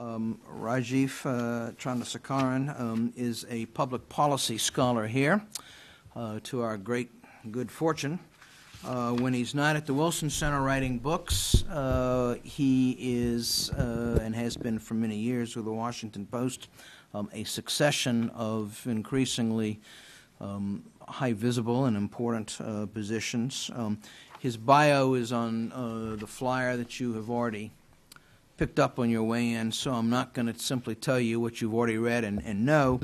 Rajiv Chandrasekaran is a public policy scholar here, to our great good fortune. When he's not at the Wilson Center writing books, he is, and has been for many years with the Washington Post, a succession of increasingly high visible and important positions. His bio is on the flyer that you have already picked up on your way in, so I'm not going to simply tell you what you've already read and know,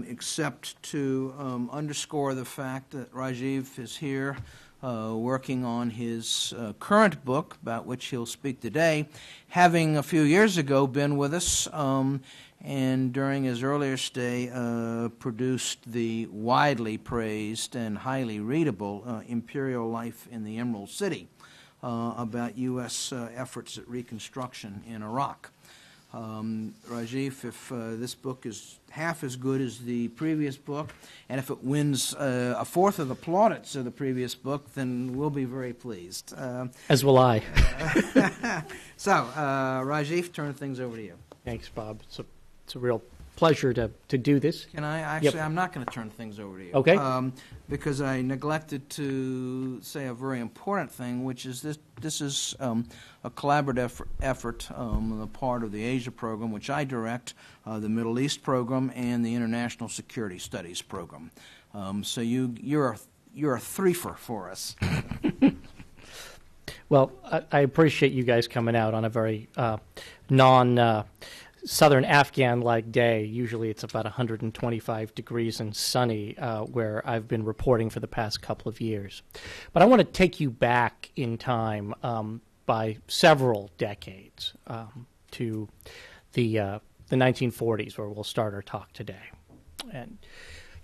except to underscore the fact that Rajiv is here working on his current book, about which he'll speak today, having a few years ago been with us and during his earlier stay produced the widely praised and highly readable Imperial Life in the Emerald City, about U.S. efforts at reconstruction in Iraq. Rajiv, if this book is half as good as the previous book, and if it wins a fourth of the plaudits of the previous book, then we'll be very pleased. As will I. So, Rajiv, turn things over to you. Thanks, Bob. It's a real pleasure to do this. Can I actually? Yep. I'm not going to turn things over to you. Okay. Because I neglected to say a very important thing, which is this is a collaborative effort on the part of the Asia program, which I direct, the Middle East program, and the International Security Studies program. So you're a threefer for us. Well, I appreciate you guys coming out on a very southern Afghan-like day. Usually it's about 125 degrees and sunny, where I've been reporting for the past couple of years. But I want to take you back in time by several decades to the 1940s, where we'll start our talk today. And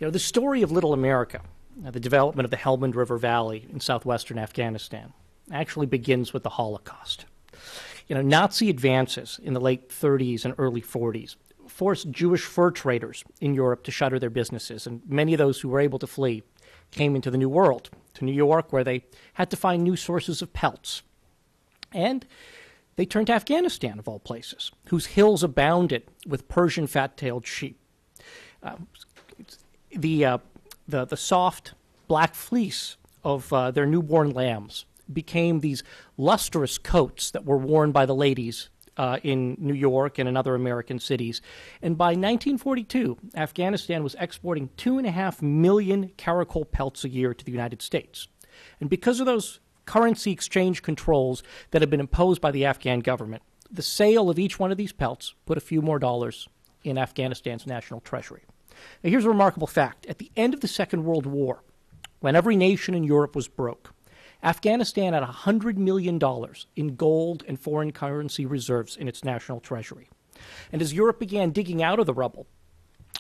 the story of Little America, the development of the Helmand River Valley in southwestern Afghanistan, actually begins with the Holocaust. Nazi advances in the late 30s and early 40s forced Jewish fur traders in Europe to shutter their businesses, and many of those who were able to flee came into the New World, to New York, where they had to find new sources of pelts. And they turned to Afghanistan, of all places, whose hills abounded with Persian fat-tailed sheep. The soft black fleece of their newborn lambs became these lustrous coats that were worn by the ladies in New York and in other American cities. And by 1942, Afghanistan was exporting 2.5 million caracol pelts a year to the United States. And because of those currency exchange controls that had been imposed by the Afghan government, the sale of each one of these pelts put a few more dollars in Afghanistan's national treasury. Now, here's a remarkable fact. At the end of the Second World War, when every nation in Europe was broke, Afghanistan had $100 million in gold and foreign currency reserves in its national treasury. And as Europe began digging out of the rubble,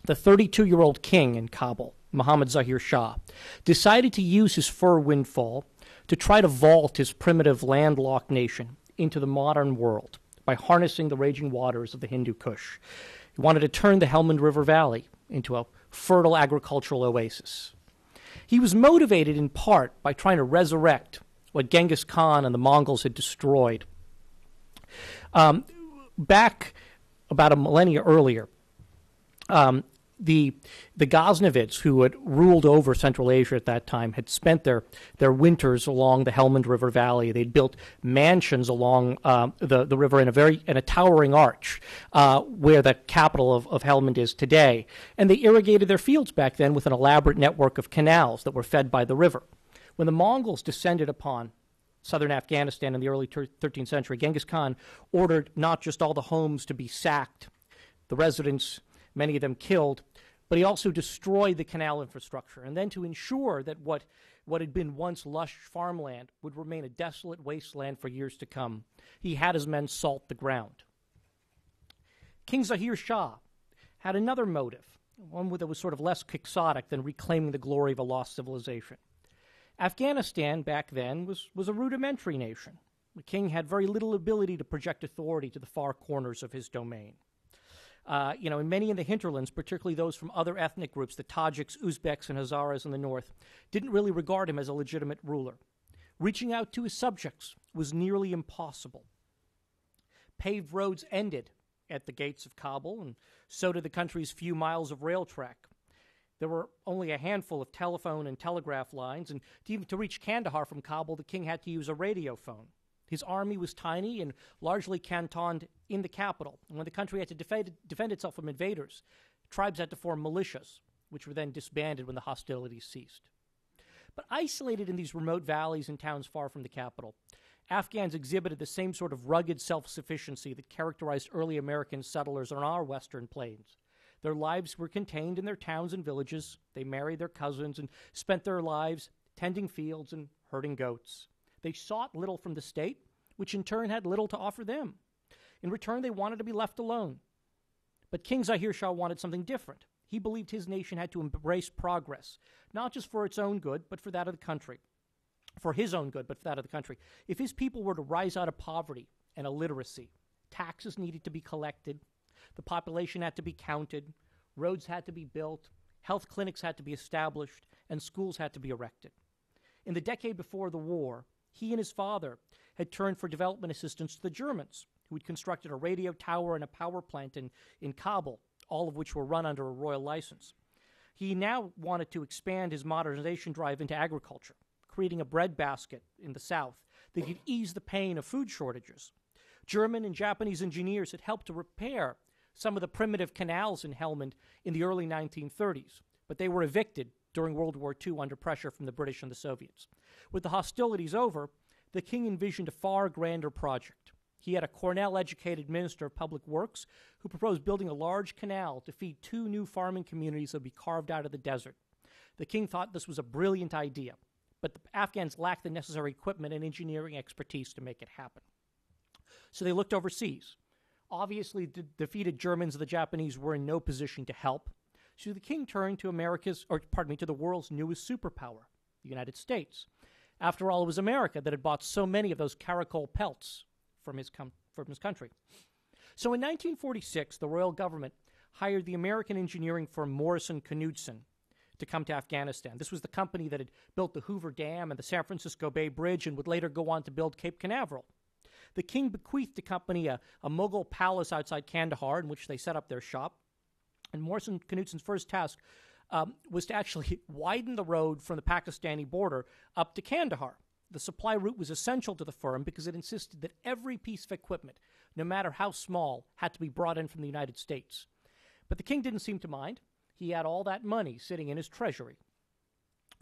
the 32-year-old king in Kabul, Mohammad Zahir Shah, decided to use his fur windfall to try to vault his primitive landlocked nation into the modern world by harnessing the raging waters of the Hindu Kush. He wanted to turn the Helmand River Valley into a fertile agricultural oasis. He was motivated in part by trying to resurrect what Genghis Khan and the Mongols had destroyed. Back about a millennia earlier, the Ghaznavids, who had ruled over Central Asia at that time, had spent their winters along the Helmand River Valley. They'd built mansions along the river in a towering arch, where the capital of Helmand is today. And they irrigated their fields back then with an elaborate network of canals that were fed by the river. When the Mongols descended upon southern Afghanistan in the early 13th century, Genghis Khan ordered not just all the homes to be sacked, the residents, many of them killed, but he also destroyed the canal infrastructure. And then to ensure that what had been once lush farmland would remain a desolate wasteland for years to come, he had his men salt the ground. King Zahir Shah had another motive, one that was sort of less quixotic than reclaiming the glory of a lost civilization. Afghanistan back then was a rudimentary nation. The king had very little ability to project authority to the far corners of his domain. And many in the hinterlands, particularly those from other ethnic groups, the Tajiks, Uzbeks, and Hazaras in the north, didn't really regard him as a legitimate ruler. Reaching out to his subjects was nearly impossible. Paved roads ended at the gates of Kabul, and so did the country's few miles of rail track. There were only a handful of telephone and telegraph lines, and even to reach Kandahar from Kabul, the king had to use a radio phone. His army was tiny and largely cantoned in the capital, and when the country had to defend itself from invaders, tribes had to form militias, which were then disbanded when the hostilities ceased. But isolated in these remote valleys and towns far from the capital, Afghans exhibited the same sort of rugged self-sufficiency that characterized early American settlers on our western plains. Their lives were contained in their towns and villages. They married their cousins and spent their lives tending fields and herding goats. They sought little from the state, which in turn had little to offer them. In return, they wanted to be left alone. But King Zahir Shah wanted something different. He believed his nation had to embrace progress, not just for its own good, but for that of the country. For his own good, but for that of the country. If his people were to rise out of poverty and illiteracy, taxes needed to be collected, the population had to be counted, roads had to be built, health clinics had to be established, and schools had to be erected. In the decade before the war, he and his father had turned for development assistance to the Germans, who had constructed a radio tower and a power plant in Kabul, all of which were run under a royal license. He now wanted to expand his modernization drive into agriculture, creating a breadbasket in the South that could ease the pain of food shortages. German and Japanese engineers had helped to repair some of the primitive canals in Helmand in the early 1930s, but they were evicted during World War II under pressure from the British and the Soviets. With the hostilities over, the king envisioned a far grander project. He had a Cornell-educated minister of public works who proposed building a large canal to feed 2 new farming communities that would be carved out of the desert. The king thought this was a brilliant idea, but the Afghans lacked the necessary equipment and engineering expertise to make it happen. So they looked overseas. Obviously, the defeated Germans and the Japanese were in no position to help. So the king turned to to the world's newest superpower, the United States. After all, it was America that had bought so many of those caracol pelts from his country. So in 1946, the royal government hired the American engineering firm Morrison Knudsen to come to Afghanistan. This was the company that had built the Hoover Dam and the San Francisco Bay Bridge and would later go on to build Cape Canaveral. The king bequeathed the company a Mughal palace outside Kandahar in which they set up their shop. And Morrison Knudsen's first task was to actually widen the road from the Pakistani border up to Kandahar. The supply route was essential to the firm because it insisted that every piece of equipment, no matter how small, had to be brought in from the United States. But the king didn't seem to mind. He had all that money sitting in his treasury.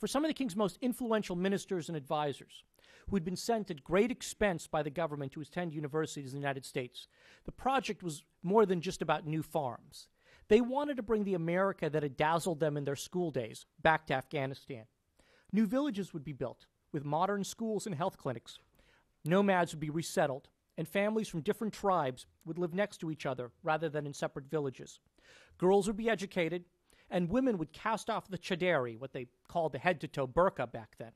For some of the king's most influential ministers and advisors, who had been sent at great expense by the government to attend universities in the United States, the project was more than just about new farms. They wanted to bring the America that had dazzled them in their school days back to Afghanistan. New villages would be built, with modern schools and health clinics. Nomads would be resettled, and families from different tribes would live next to each other rather than in separate villages. Girls would be educated, and women would cast off the chaderi, what they called the head-to-toe burqa back then.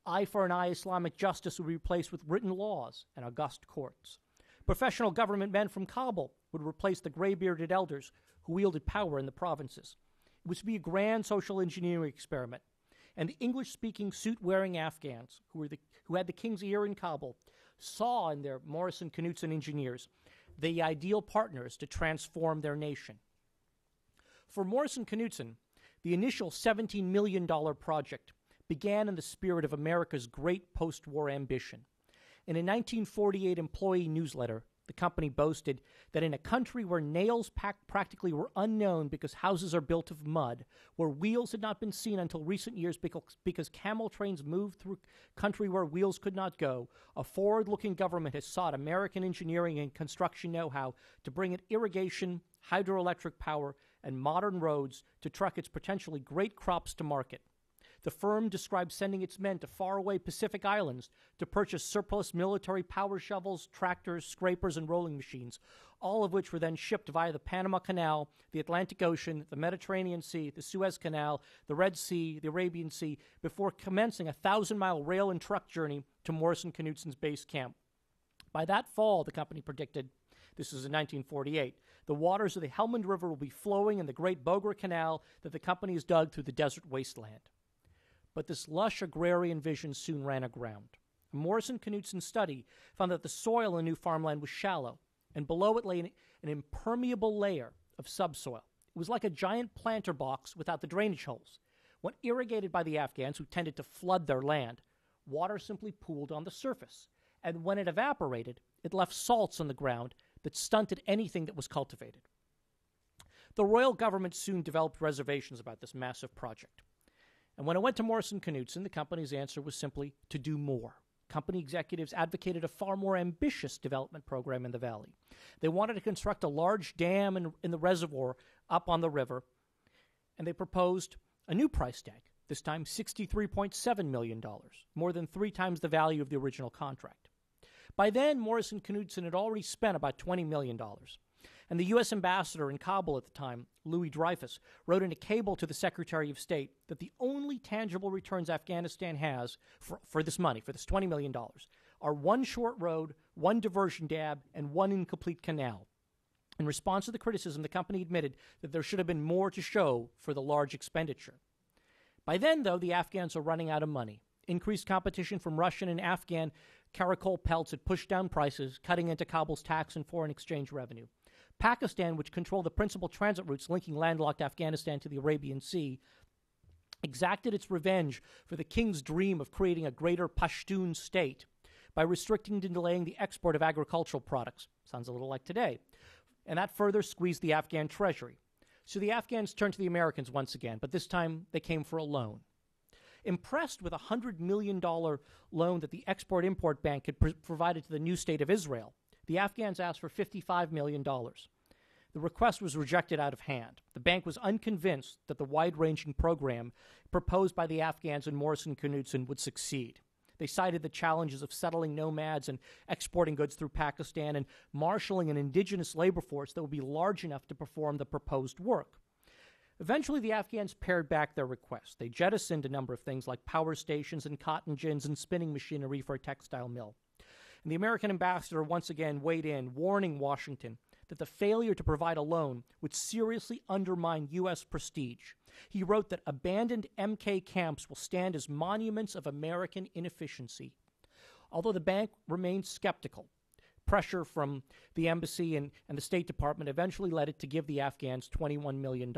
Eye for an eye Islamic justice would be replaced with written laws and august courts. Professional government men from Kabul would replace the gray-bearded elders who wielded power in the provinces. It was to be a grand social engineering experiment, and the English-speaking suit-wearing Afghans, who had the king's ear in Kabul, saw in their Morrison Knudsen engineers the ideal partners to transform their nation. For Morrison Knudsen, the initial $17 million project began in the spirit of America's great post-war ambition. In a 1948 employee newsletter, the company boasted that in a country where nails practically were unknown because houses are built of mud, where wheels had not been seen until recent years because camel trains moved through country where wheels could not go, a forward-looking government has sought American engineering and construction know-how to bring it irrigation, hydroelectric power, and modern roads to truck its potentially great crops to market. The firm described sending its men to faraway Pacific islands to purchase surplus military power shovels, tractors, scrapers, and rolling machines, all of which were then shipped via the Panama Canal, the Atlantic Ocean, the Mediterranean Sea, the Suez Canal, the Red Sea, the Arabian Sea, before commencing a 1,000-mile rail and truck journey to Morrison Knudsen's base camp. By that fall, the company predicted, this is in 1948, the waters of the Helmand River will be flowing in the Great Bogra Canal that the company has dug through the desert wasteland. But this lush agrarian vision soon ran aground. A Morrison Knudsen study found that the soil in new farmland was shallow, and below it lay an impermeable layer of subsoil. It was like a giant planter box without the drainage holes. When irrigated by the Afghans, who tended to flood their land, water simply pooled on the surface. And when it evaporated, it left salts on the ground that stunted anything that was cultivated. The royal government soon developed reservations about this massive project. And when it went to Morrison Knudsen, the company's answer was simply to do more. Company executives advocated a far more ambitious development program in the valley. They wanted to construct a large dam in the reservoir up on the river, and they proposed a new price tag, this time $63.7 million, more than 3 times the value of the original contract. By then, Morrison Knudsen had already spent about $20 million. And the U.S. ambassador in Kabul at the time, Louis Dreyfus, wrote in a cable to the Secretary of State that the only tangible returns Afghanistan has for this money, for this $20 million, are 1 short road, 1 diversion dam, and 1 incomplete canal. In response to the criticism, the company admitted that there should have been more to show for the large expenditure. By then, though, the Afghans are running out of money. Increased competition from Russian and Afghan caracol pelts had pushed down prices, cutting into Kabul's tax and foreign exchange revenue. Pakistan, which controlled the principal transit routes linking landlocked Afghanistan to the Arabian Sea, exacted its revenge for the king's dream of creating a greater Pashtun state by restricting and delaying the export of agricultural products. Sounds a little like today. And that further squeezed the Afghan treasury. So the Afghans turned to the Americans once again, but this time they came for a loan. Impressed with a $100 million loan that the Export-Import Bank had provided to the new state of Israel, the Afghans asked for $55 million. The request was rejected out of hand. The bank was unconvinced that the wide-ranging program proposed by the Afghans and Morrison Knudsen would succeed. They cited the challenges of settling nomads and exporting goods through Pakistan and marshaling an indigenous labor force that would be large enough to perform the proposed work. Eventually, the Afghans pared back their request. They jettisoned a number of things like power stations and cotton gins and spinning machinery for a textile mill. And the American ambassador once again weighed in, warning Washington that the failure to provide a loan would seriously undermine U.S. prestige. He wrote that abandoned MK camps will stand as monuments of American inefficiency. Although the bank remained skeptical, pressure from the embassy and the State Department eventually led it to give the Afghans $21 million.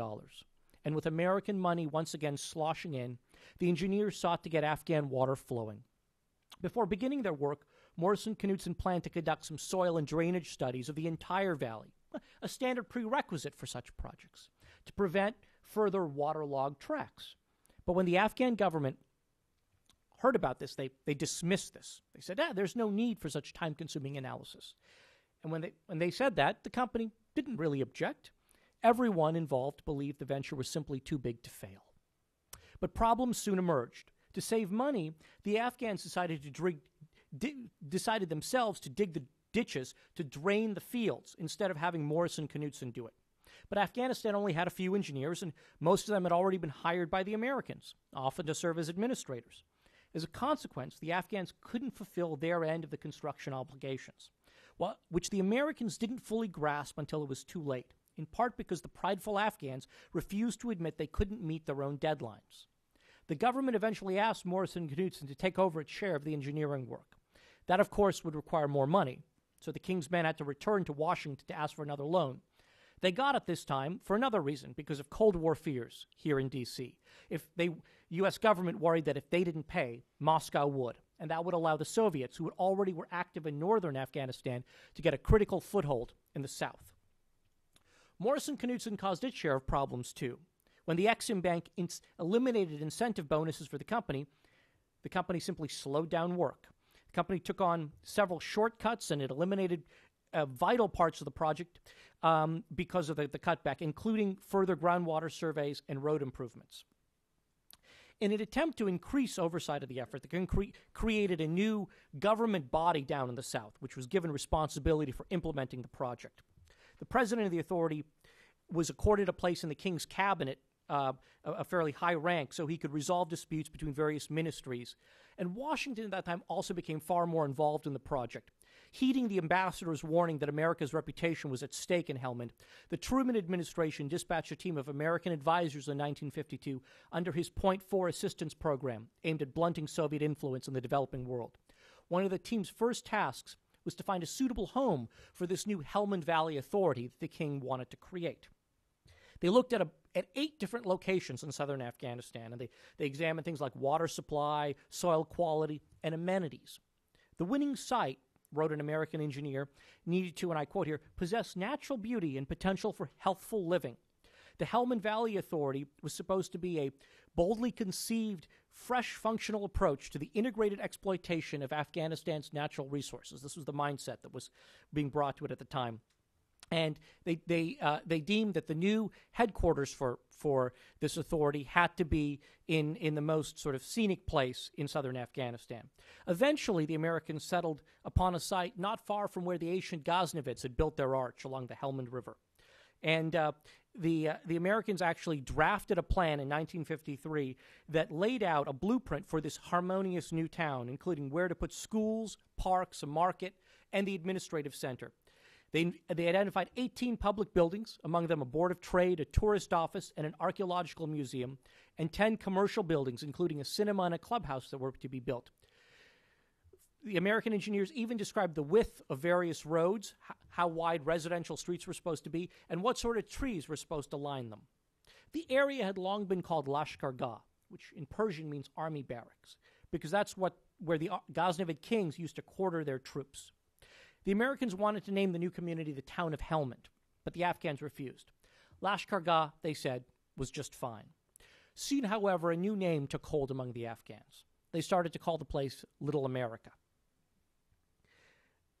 And with American money once again sloshing in, the engineers sought to get Afghan water flowing. Before beginning their work, Morrison Knudsen planned to conduct some soil and drainage studies of the entire valley, a standard prerequisite for such projects, to prevent further waterlogged tracks. But when the Afghan government heard about this, they dismissed this. They said, there's no need for such time-consuming analysis. And when they said that, the company didn't really object. Everyone involved believed the venture was simply too big to fail. But problems soon emerged. To save money, the Afghans decided themselves to dig the ditches to drain the fields instead of having Morrison Knudsen do it. But Afghanistan only had a few engineers, and most of them had already been hired by the Americans, often to serve as administrators. As a consequence, the Afghans couldn't fulfill their end of the construction obligations, which the Americans didn't fully grasp until it was too late, in part because the prideful Afghans refused to admit they couldn't meet their own deadlines. The government eventually asked Morrison Knudsen to take over its share of the engineering work. That, of course, would require more money, so the king's men had to return to Washington to ask for another loan. They got it this time for another reason, because of Cold War fears here in D.C. U.S. government worried that if they didn't pay, Moscow would, and that would allow the Soviets, who already were active in northern Afghanistan, to get a critical foothold in the south. Morrison Knudsen caused its share of problems, too. When the Exim Bank eliminated incentive bonuses for the company simply slowed down work. The company took on several shortcuts, and it eliminated vital parts of the project because of the cutback, including further groundwater surveys and road improvements. In an attempt to increase oversight of the effort, the king created a new government body down in the South, which was given responsibility for implementing the project. The president of the authority was accorded a place in the king's cabinet, a fairly high rank, so he could resolve disputes between various ministries. And Washington at that time also became far more involved in the project. Heeding the ambassador's warning that America's reputation was at stake in Helmand, the Truman administration dispatched a team of American advisors in 1952 under his Point 4 assistance program aimed at blunting Soviet influence in the developing world. One of the team's first tasks was to find a suitable home for this new Helmand Valley Authority that the king wanted to create. They looked at 8 different locations in southern Afghanistan, and they examined things like water supply, soil quality, and amenities. The winning site, wrote an American engineer, needed to, and I quote here, possess natural beauty and potential for healthful living. The Helmand Valley Authority was supposed to be a boldly conceived, fresh, functional approach to the integrated exploitation of Afghanistan's natural resources. This was the mindset that was being brought to it at the time. And they deemed that the new headquarters for this authority had to be in the most sort of scenic place in southern Afghanistan. Eventually, the Americans settled upon a site not far from where the ancient Ghaznavids had built their arch along the Helmand River. And the Americans actually drafted a plan in 1953 that laid out a blueprint for this harmonious new town, including where to put schools, parks, a market, and the administrative center. They identified 18 public buildings, among them a board of trade, a tourist office, and an archaeological museum, and 10 commercial buildings, including a cinema and a clubhouse that were to be built. The American engineers even described the width of various roads, how wide residential streets were supposed to be, and what sort of trees were supposed to line them. The area had long been called Lashkargah, which in Persian means army barracks, because that's where the Ghaznavid kings used to quarter their troops. The Americans wanted to name the new community the town of Helmand, but the Afghans refused. Lashkargah, they said, was just fine. Soon, however, a new name took hold among the Afghans. They started to call the place Little America.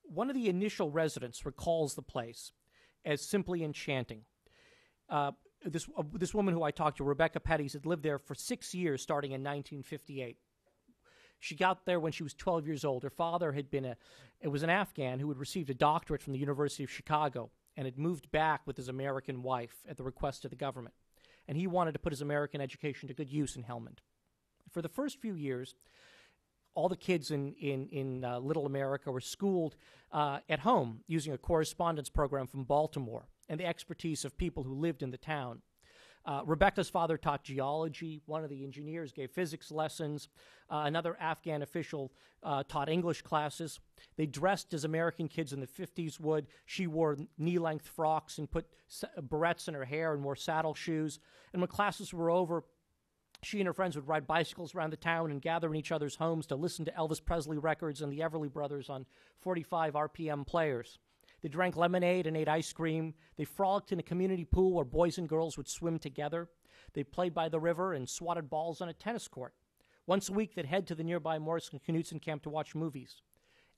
One of the initial residents recalls the place as simply enchanting. This woman who I talked to, Rebecca Petties, had lived there for 6 years, starting in 1958. She got there when she was 12 years old. Her father was an Afghan who had received a doctorate from the University of Chicago and had moved back with his American wife at the request of the government. And he wanted to put his American education to good use in Helmand. For the first few years, all the kids in Little America were schooled at home using a correspondence program from Baltimore and the expertise of people who lived in the town. Rebecca's father taught geology. One of the engineers gave physics lessons. Another Afghan official taught English classes. They dressed as American kids in the 50s would. She wore knee-length frocks and put barrettes in her hair and wore saddle shoes. And when classes were over, she and her friends would ride bicycles around the town and gather in each other's homes to listen to Elvis Presley records and the Everly Brothers on 45 RPM players. They drank lemonade and ate ice cream. They frolicked in a community pool where boys and girls would swim together. They played by the river and swatted balls on a tennis court. Once a week, they'd head to the nearby Morrison-Knudsen camp to watch movies.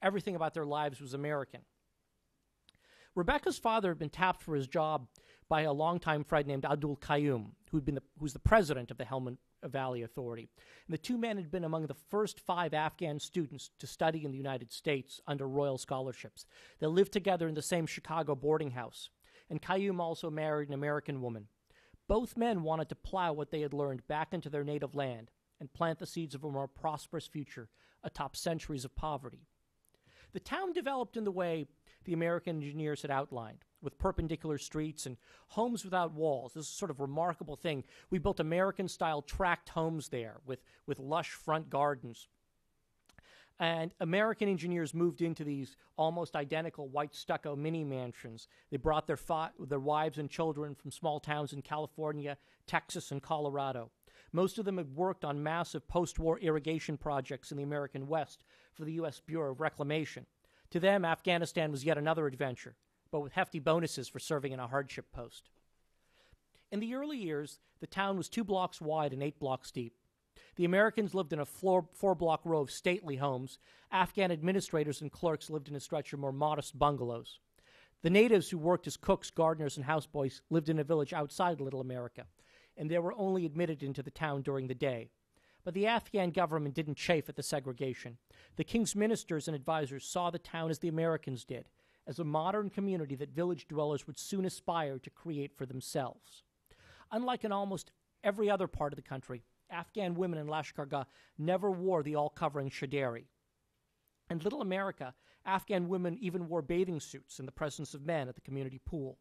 Everything about their lives was American. Rebecca's father had been tapped for his job by a longtime friend named Abdul Qayyum, who's the president of the Helmand Valley Authority. And the two men had been among the first 5 Afghan students to study in the United States under royal scholarships. They lived together in the same Chicago boarding house. And Qayyum also married an American woman. Both men wanted to plow what they had learned back into their native land and plant the seeds of a more prosperous future atop centuries of poverty. The town developed in the way the American engineers had outlined, with perpendicular streets and homes without walls. This is a sort of remarkable thing. We built American-style tract homes there with lush front gardens. And American engineers moved into these almost identical white stucco mini-mansions. They brought their wives and children from small towns in California, Texas, and Colorado. Most of them had worked on massive post-war irrigation projects in the American West for the U.S. Bureau of Reclamation. To them, Afghanistan was yet another adventure, but with hefty bonuses for serving in a hardship post. In the early years, the town was 2 blocks wide and 8 blocks deep. The Americans lived in a 4-block row of stately homes. Afghan administrators and clerks lived in a stretch of more modest bungalows. The natives who worked as cooks, gardeners, and houseboys lived in a village outside Little America, and they were only admitted into the town during the day. But the Afghan government didn't chafe at the segregation. The king's ministers and advisors saw the town as the Americans did, as a modern community that village dwellers would soon aspire to create for themselves. Unlike in almost every other part of the country, Afghan women in Lashkargah never wore the all-covering shadari. In Little America, Afghan women even wore bathing suits in the presence of men at the community pool.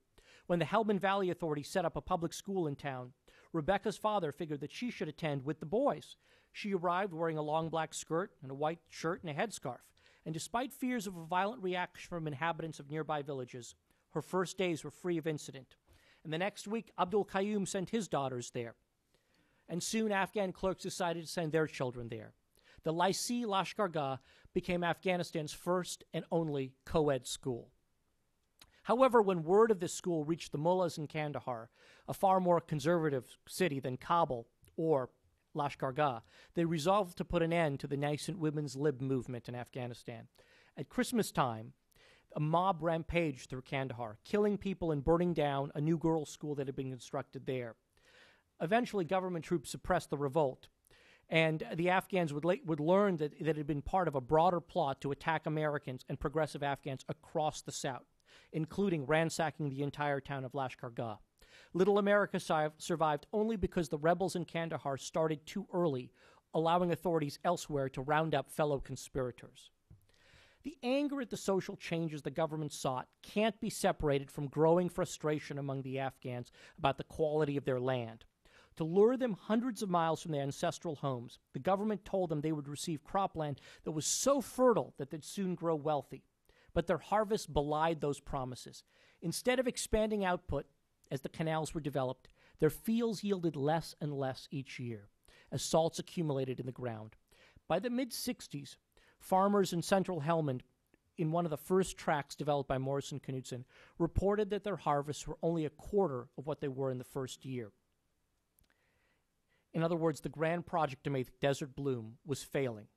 When the Helmand Valley Authority set up a public school in town, Rebecca's father figured that she should attend with the boys. She arrived wearing a long black skirt and a white shirt and a headscarf, And despite fears of a violent reaction from inhabitants of nearby villages, her first days were free of incident. And the next week, Abdul Qayyum sent his daughters there. And soon Afghan clerks decided to send their children there. The Lycée Lashkargah became Afghanistan's first and only co-ed school. However, when word of this school reached the mullahs in Kandahar, a far more conservative city than Kabul or Lashkargah, they resolved to put an end to the nascent women's lib movement in Afghanistan. At Christmas time, a mob rampaged through Kandahar, killing people and burning down a new girls' school that had been constructed there. Eventually, government troops suppressed the revolt, and the Afghans would learn that it had been part of a broader plot to attack Americans and progressive Afghans across the South, including ransacking the entire town of Lashkargah. Little America survived only because the rebels in Kandahar started too early, allowing authorities elsewhere to round up fellow conspirators. The anger at the social changes the government sought can't be separated from growing frustration among the Afghans about the quality of their land. To lure them hundreds of miles from their ancestral homes, the government told them they would receive cropland that was so fertile that they'd soon grow wealthy. But their harvest belied those promises. Instead of expanding output, as the canals were developed, their fields yielded less and less each year, as salts accumulated in the ground. By the mid-60s, farmers in central Helmand, in one of the first tracts developed by Morrison Knudsen, reported that their harvests were only a quarter of what they were in the first year. In other words, the grand project to make the desert bloom was failing.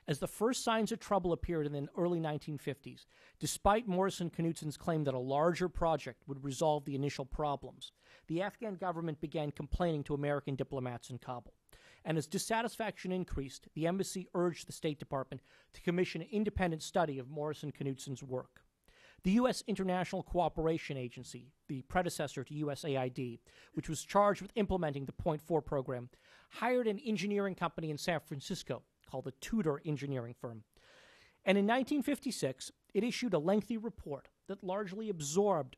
As the first signs of trouble appeared in the early 1950s, despite Morrison Knudsen's claim that a larger project would resolve the initial problems, the Afghan government began complaining to American diplomats in Kabul. And as dissatisfaction increased, the embassy urged the State Department to commission an independent study of Morrison Knudsen's work. The U.S. International Cooperation Agency, the predecessor to USAID, which was charged with implementing the Point 4 program, hired an engineering company in San Francisco called the Tudor Engineering Firm. And in 1956, it issued a lengthy report that largely absolved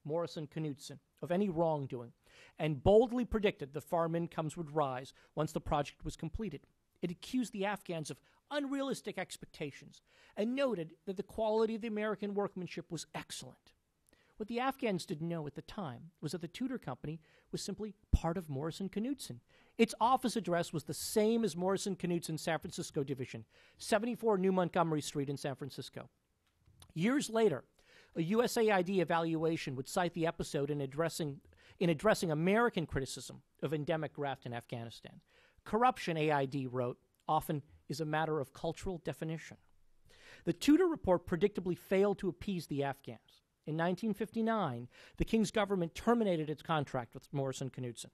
Morrison Knudsen of any wrongdoing and boldly predicted that farm incomes would rise once the project was completed. It accused the Afghans of unrealistic expectations and noted that the quality of the American workmanship was excellent. What the Afghans didn't know at the time was that the Tudor Company was simply part of Morrison Knudsen. Its office address was the same as Morrison Knudsen's San Francisco division, 74 New Montgomery Street in San Francisco. Years later, a USAID evaluation would cite the episode in addressing American criticism of endemic graft in Afghanistan. Corruption, AID wrote, often is a matter of cultural definition. The Tudor report predictably failed to appease the Afghans. In 1959, the King's government terminated its contract with Morrison Knudsen.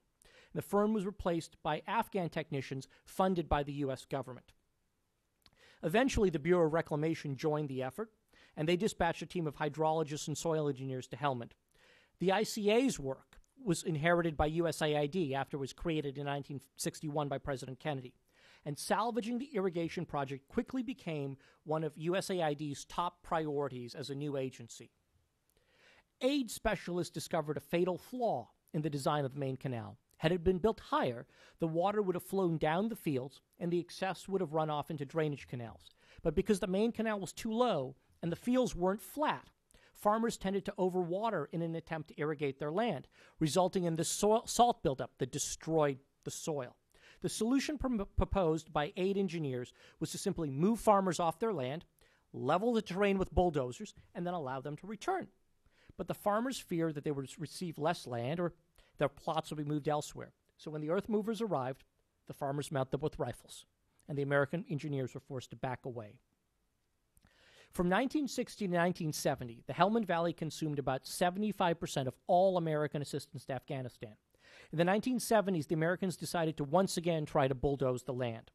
The firm was replaced by Afghan technicians funded by the U.S. government. Eventually, the Bureau of Reclamation joined the effort, and they dispatched a team of hydrologists and soil engineers to Helmand. The ICA's work was inherited by USAID after it was created in 1961 by President Kennedy. And salvaging the irrigation project quickly became one of USAID's top priorities as a new agency. Aid specialists discovered a fatal flaw in the design of the main canal. Had it been built higher, the water would have flown down the fields and the excess would have run off into drainage canals. But because the main canal was too low and the fields weren't flat, farmers tended to overwater in an attempt to irrigate their land, resulting in the salt buildup that destroyed the soil. The solution proposed by aid engineers was to simply move farmers off their land, level the terrain with bulldozers, and then allow them to return. But the farmers feared that they would receive less land or their plots would be moved elsewhere. So when the earth movers arrived, the farmers met them with rifles, and the American engineers were forced to back away. From 1960 to 1970, the Helmand Valley consumed about 75% of all American assistance to Afghanistan. In the 1970s, the Americans decided to once again try to bulldoze the land.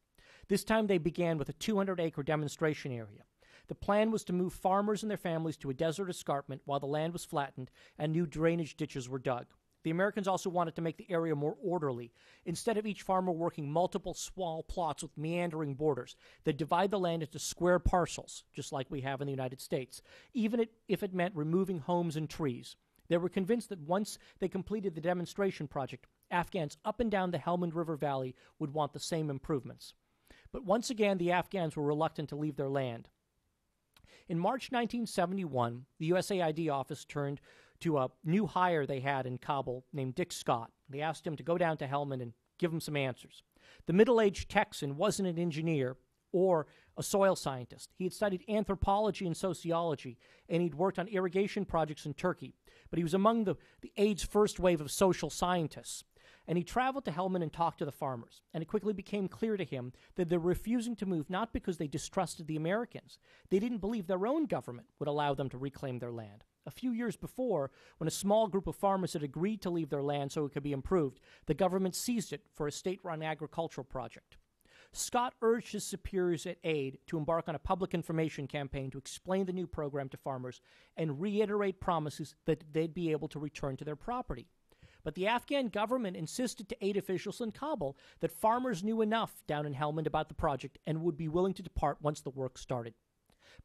This time they began with a 200-acre demonstration area. The plan was to move farmers and their families to a desert escarpment while the land was flattened and new drainage ditches were dug. The Americans also wanted to make the area more orderly. Instead of each farmer working multiple small plots with meandering borders, they'd divide the land into square parcels, just like we have in the United States, even if it meant removing homes and trees. They were convinced that once they completed the demonstration project, Afghans up and down the Helmand River Valley would want the same improvements. But once again, the Afghans were reluctant to leave their land. In March 1971, the USAID office turned to a new hire they had in Kabul named Dick Scott. They asked him to go down to Helmand and give them some answers. The middle-aged Texan wasn't an engineer or a soil scientist. He had studied anthropology and sociology, and he'd worked on irrigation projects in Turkey. But he was among the AID's first wave of social scientists. And he traveled to Helmand and talked to the farmers. And it quickly became clear to him that they were refusing to move not because they distrusted the Americans. They didn't believe their own government would allow them to reclaim their land. A few years before, when a small group of farmers had agreed to leave their land so it could be improved, the government seized it for a state-run agricultural project. Scott urged his superiors at AID to embark on a public information campaign to explain the new program to farmers and reiterate promises that they'd be able to return to their property. But the Afghan government insisted to AID officials in Kabul that farmers knew enough down in Helmand about the project and would be willing to depart once the work started.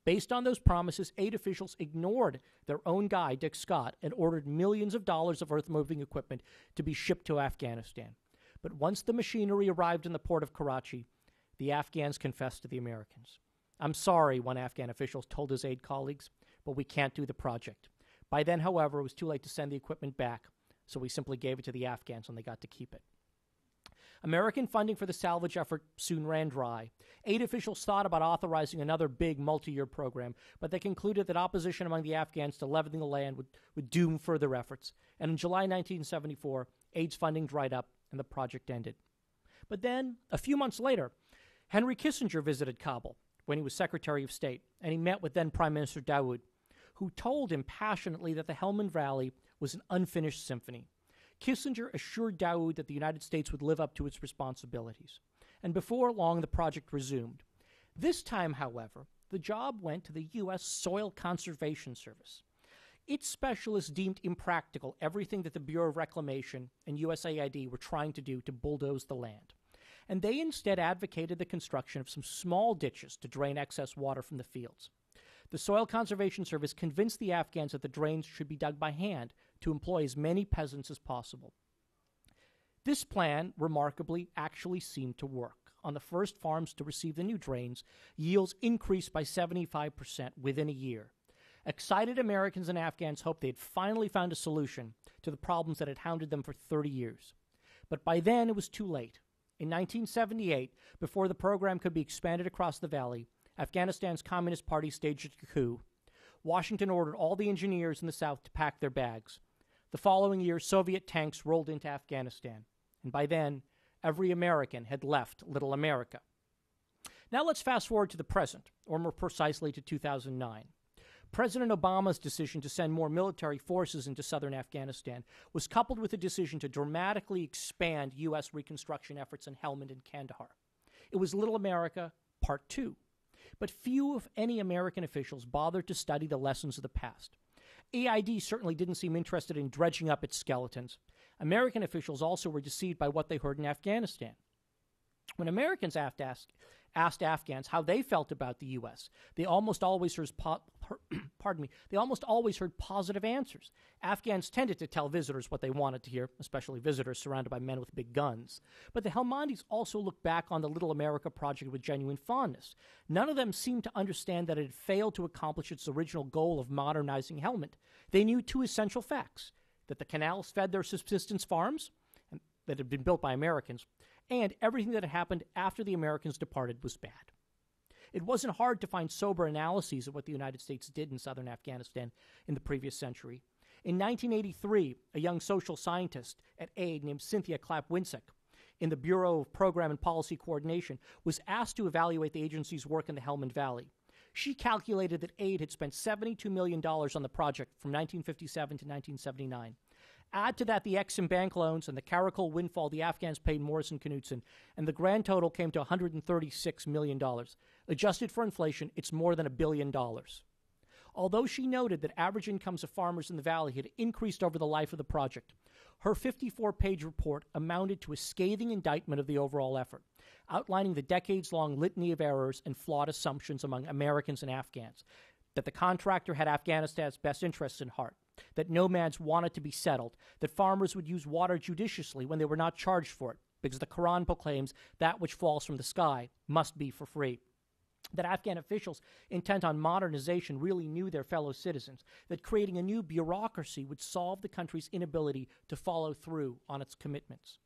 Based on those promises, AID officials ignored their own guy, Dick Scott, and ordered millions of dollars of earth-moving equipment to be shipped to Afghanistan. But once the machinery arrived in the port of Karachi, the Afghans confessed to the Americans. "I'm sorry," one Afghan official told his AID colleagues, "but we can't do the project." By then, however, it was too late to send the equipment back, so we simply gave it to the Afghans and they got to keep it. American funding for the salvage effort soon ran dry. AID officials thought about authorizing another big multi-year program, but they concluded that opposition among the Afghans to leveling the land would doom further efforts. And in July 1974, AID's funding dried up and the project ended. But then, a few months later, Henry Kissinger visited Kabul when he was Secretary of State, and he met with then Prime Minister Dawood, who told him passionately that the Helmand Valley was an unfinished symphony. Kissinger assured Dawood that the United States would live up to its responsibilities. And before long, the project resumed. This time, however, the job went to the U.S. Soil Conservation Service. Its specialists deemed impractical everything that the Bureau of Reclamation and USAID were trying to do to bulldoze the land. And they instead advocated the construction of some small ditches to drain excess water from the fields. The Soil Conservation Service convinced the Afghans that the drains should be dug by hand to employ as many peasants as possible. This plan, remarkably, actually seemed to work. On the first farms to receive the new drains, yields increased by 75% within a year. Excited Americans and Afghans hoped they had finally found a solution to the problems that had hounded them for 30 years. But by then, it was too late. In 1978, before the program could be expanded across the valley, Afghanistan's Communist Party staged a coup. Washington ordered all the engineers in the South to pack their bags. The following year, Soviet tanks rolled into Afghanistan. And by then, every American had left Little America. Now let's fast forward to the present, or more precisely to 2009. President Obama's decision to send more military forces into southern Afghanistan was coupled with a decision to dramatically expand U.S. reconstruction efforts in Helmand and Kandahar. It was Little America Part 2. But few, if any, American officials bothered to study the lessons of the past. AID certainly didn't seem interested in dredging up its skeletons. American officials also were deceived by what they heard in Afghanistan. When Americans asked Afghans how they felt about the U.S., they almost always heard positive answers. Afghans tended to tell visitors what they wanted to hear, especially visitors surrounded by men with big guns. But the Helmandis also looked back on the Little America project with genuine fondness. None of them seemed to understand that it had failed to accomplish its original goal of modernizing Helmand. They knew two essential facts: that the canals fed their subsistence farms, that had been built by Americans, and everything that had happened after the Americans departed was bad. It wasn't hard to find sober analyses of what the United States did in southern Afghanistan in the previous century. In 1983, a young social scientist at AID named Cynthia Clapp-Winsek in the Bureau of Program and Policy Coordination was asked to evaluate the agency's work in the Helmand Valley. She calculated that AID had spent $72 million on the project from 1957 to 1979. Add to that the Exim Bank loans and the Karakul windfall the Afghans paid Morrison Knudsen, and the grand total came to $136 million. Adjusted for inflation, it's more than $1 billion. Although she noted that average incomes of farmers in the valley had increased over the life of the project, her 54-page report amounted to a scathing indictment of the overall effort, outlining the decades-long litany of errors and flawed assumptions among Americans and Afghans, that the contractor had Afghanistan's best interests in heart, that nomads wanted to be settled, that farmers would use water judiciously when they were not charged for it, because the Quran proclaims that which falls from the sky must be for free. That Afghan officials intent on modernization really knew their fellow citizens, that creating a new bureaucracy would solve the country's inability to follow through on its commitments.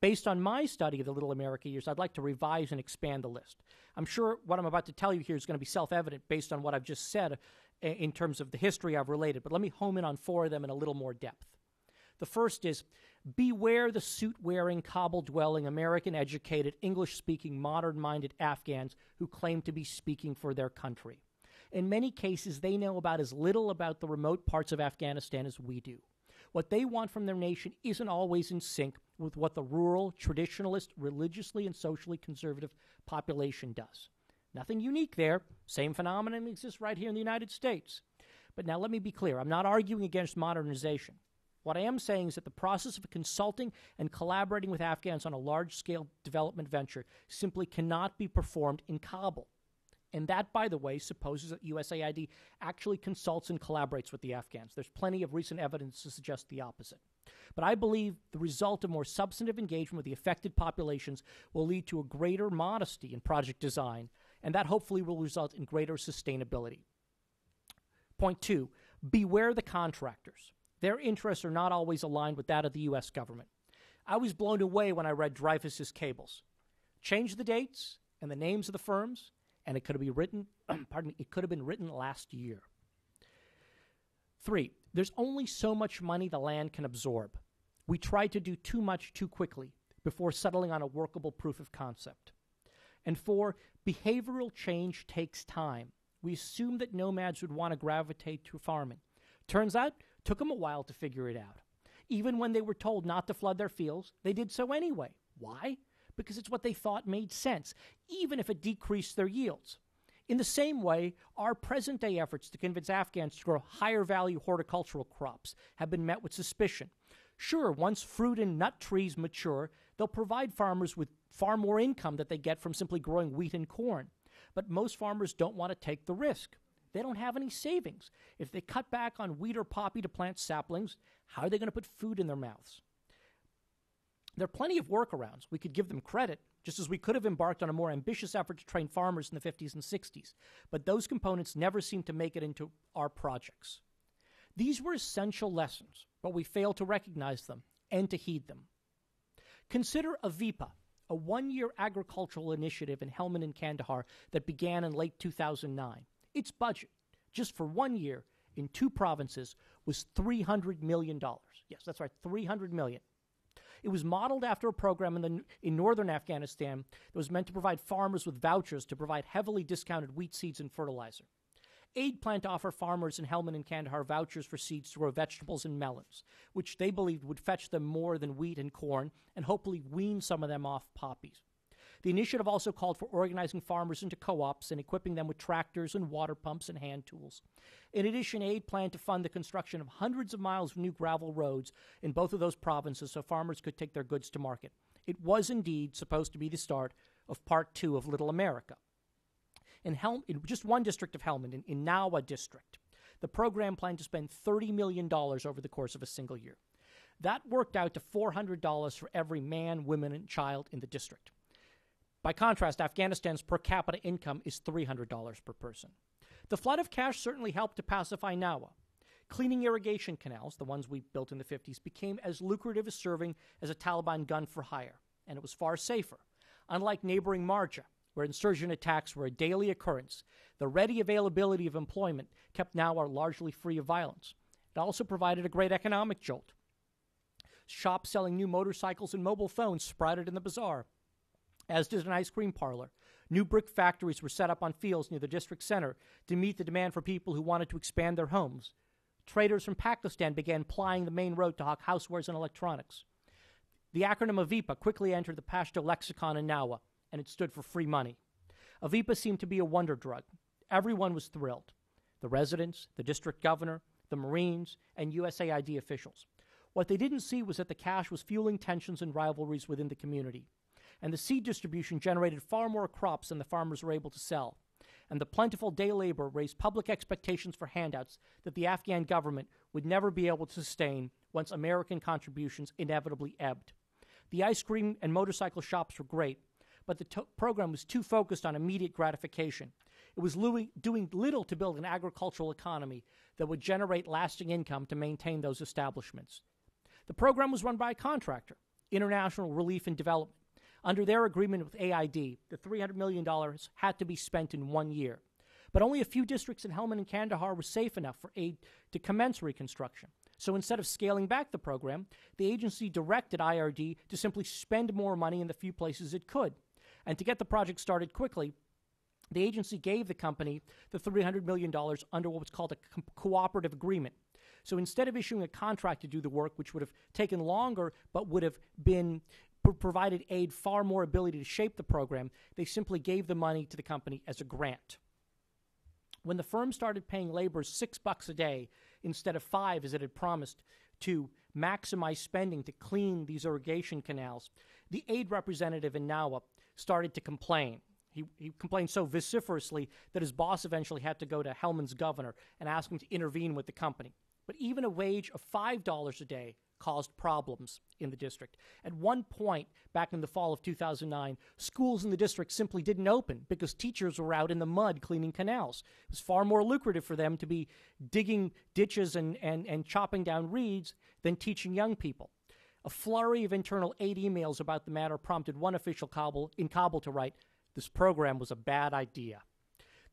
Based on my study of the Little America years, I'd like to revise and expand the list. I'm sure what I'm about to tell you here is going to be self-evident based on what I've just said in terms of the history I've related, but let me home in on 4 of them in a little more depth. The first is, beware the suit-wearing, cobble-dwelling, American-educated, English-speaking, modern-minded Afghans who claim to be speaking for their country. In many cases, they know about as little about the remote parts of Afghanistan as we do. What they want from their nation isn't always in sync with what the rural, traditionalist, religiously and socially conservative population does. Nothing unique there. Same phenomenon exists right here in the United States. But now let me be clear. I'm not arguing against modernization. What I am saying is that the process of consulting and collaborating with Afghans on a large-scale development venture simply cannot be performed in Kabul. And that, by the way, supposes that USAID actually consults and collaborates with the Afghans. There's plenty of recent evidence to suggest the opposite. But I believe the result of more substantive engagement with the affected populations will lead to a greater modesty in project design, and that hopefully will result in greater sustainability. Point 2, beware the contractors. Their interests are not always aligned with that of the U.S. government. I was blown away when I read Dreyfus's cables. Change the dates and the names of the firms, and it could have been written, it could have been written last year. 3, there's only so much money the land can absorb. We tried to do too much too quickly before settling on a workable proof of concept. And 4, behavioral change takes time. We assumed that nomads would want to gravitate to farming. Turns out, it took them a while to figure it out. Even when they were told not to flood their fields, they did so anyway. Why? Because it's what they thought made sense, even if it decreased their yields. In the same way, our present-day efforts to convince Afghans to grow higher-value horticultural crops have been met with suspicion. Sure, once fruit and nut trees mature, they'll provide farmers with far more income that they get from simply growing wheat and corn. But most farmers don't want to take the risk. They don't have any savings. If they cut back on wheat or poppy to plant saplings, how are they going to put food in their mouths? There are plenty of workarounds. We could give them credit, just as we could have embarked on a more ambitious effort to train farmers in the 50s and 60s. But those components never seemed to make it into our projects. These were essential lessons, but we failed to recognize them and to heed them. Consider AVIPA, a one-year agricultural initiative in Helmand and Kandahar that began in late 2009. Its budget, just for 1 year in 2 provinces, was $300 million. Yes, that's right, $300 million. It was modeled after a program in northern Afghanistan that was meant to provide farmers with vouchers to provide heavily discounted wheat seeds and fertilizer. Aid planned to offer farmers in Helmand and Kandahar vouchers for seeds to grow vegetables and melons, which they believed would fetch them more than wheat and corn and hopefully wean some of them off poppies. The initiative also called for organizing farmers into co-ops and equipping them with tractors and water pumps and hand tools. In addition, aid planned to fund the construction of hundreds of miles of new gravel roads in both of those provinces so farmers could take their goods to market. It was indeed supposed to be the start of Part 2 of Little America. In just one district of Helmand, in Nawa district, the program planned to spend $30 million over the course of a single year. That worked out to $400 for every man, woman, and child in the district. By contrast, Afghanistan's per capita income is $300 per person. The flood of cash certainly helped to pacify Nawa. Cleaning irrigation canals, the ones we built in the 50s, became as lucrative as serving as a Taliban gun for hire, and it was far safer. Unlike neighboring Marja, where insurgent attacks were a daily occurrence, the ready availability of employment kept Nawa largely free of violence. It also provided a great economic jolt. Shops selling new motorcycles and mobile phones sprouted in the bazaar, as did an ice cream parlor. New brick factories were set up on fields near the district center to meet the demand for people who wanted to expand their homes. Traders from Pakistan began plying the main road to hawk housewares and electronics. The acronym AVIPA quickly entered the Pashto lexicon in Nawa, and it stood for free money. AVIPA seemed to be a wonder drug. Everyone was thrilled. The residents, the district governor, the Marines, and USAID officials. What they didn't see was that the cash was fueling tensions and rivalries within the community. And the seed distribution generated far more crops than the farmers were able to sell. And the plentiful day labor raised public expectations for handouts that the Afghan government would never be able to sustain once American contributions inevitably ebbed. The ice cream and motorcycle shops were great, but the program was too focused on immediate gratification. It was doing little to build an agricultural economy that would generate lasting income to maintain those establishments. The program was run by a contractor, International Relief and Development. Under their agreement with AID, the $300 million had to be spent in 1 year. But only a few districts in Helmand and Kandahar were safe enough for aid to commence reconstruction. So instead of scaling back the program, the agency directed IRD to simply spend more money in the few places it could. And to get the project started quickly, the agency gave the company the $300 million under what was called a cooperative agreement. So instead of issuing a contract to do the work, which would have taken longer but would have been provided aid far more ability to shape the program, they simply gave the money to the company as a grant. When the firm started paying laborers $6 a day instead of $5 as it had promised to maximize spending to clean these irrigation canals, the aid representative in Nawa started to complain. He complained so vociferously that his boss eventually had to go to Helmand's governor and ask him to intervene with the company. But even a wage of $5 a day caused problems in the district. At one point, back in the fall of 2009, schools in the district simply didn't open because teachers were out in the mud cleaning canals. It was far more lucrative for them to be digging ditches and chopping down reeds than teaching young people. A flurry of internal aid emails about the matter prompted one official in Kabul to write, "This program was a bad idea."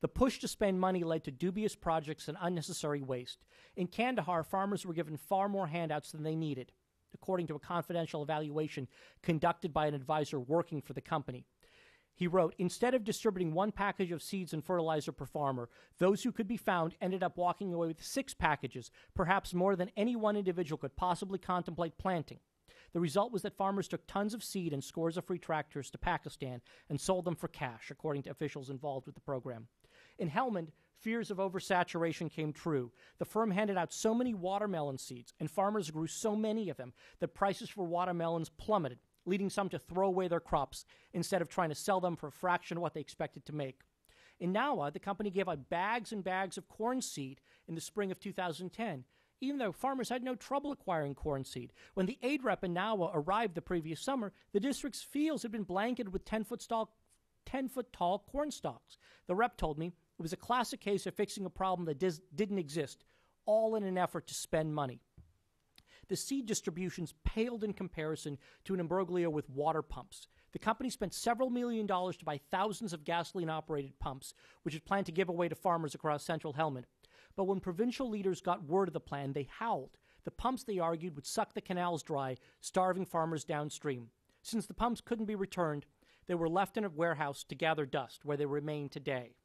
The push to spend money led to dubious projects and unnecessary waste. In Kandahar, farmers were given far more handouts than they needed, according to a confidential evaluation conducted by an advisor working for the company. He wrote, "Instead of distributing one package of seeds and fertilizer per farmer, those who could be found ended up walking away with 6 packages, perhaps more than any one individual could possibly contemplate planting. The result was that farmers took tons of seed and scores of free tractors to Pakistan and sold them for cash, according to officials involved with the program. In Helmand, fears of oversaturation came true. The firm handed out so many watermelon seeds, and farmers grew so many of them, that prices for watermelons plummeted, leading some to throw away their crops instead of trying to sell them for a fraction of what they expected to make. In Nawa, the company gave out bags and bags of corn seed in the spring of 2010, even though farmers had no trouble acquiring corn seed. When the aid rep in Nawa arrived the previous summer, the district's fields had been blanketed with 10-foot-tall corn stalks. The rep told me it was a classic case of fixing a problem that didn't exist, all in an effort to spend money. The seed distributions paled in comparison to an imbroglio with water pumps. The company spent several $1 million to buy thousands of gasoline-operated pumps, which it planned to give away to farmers across central Helmand. But when provincial leaders got word of the plan, they howled. The pumps, they argued, would suck the canals dry, starving farmers downstream. Since the pumps couldn't be returned, they were left in a warehouse to gather dust, where they remain today.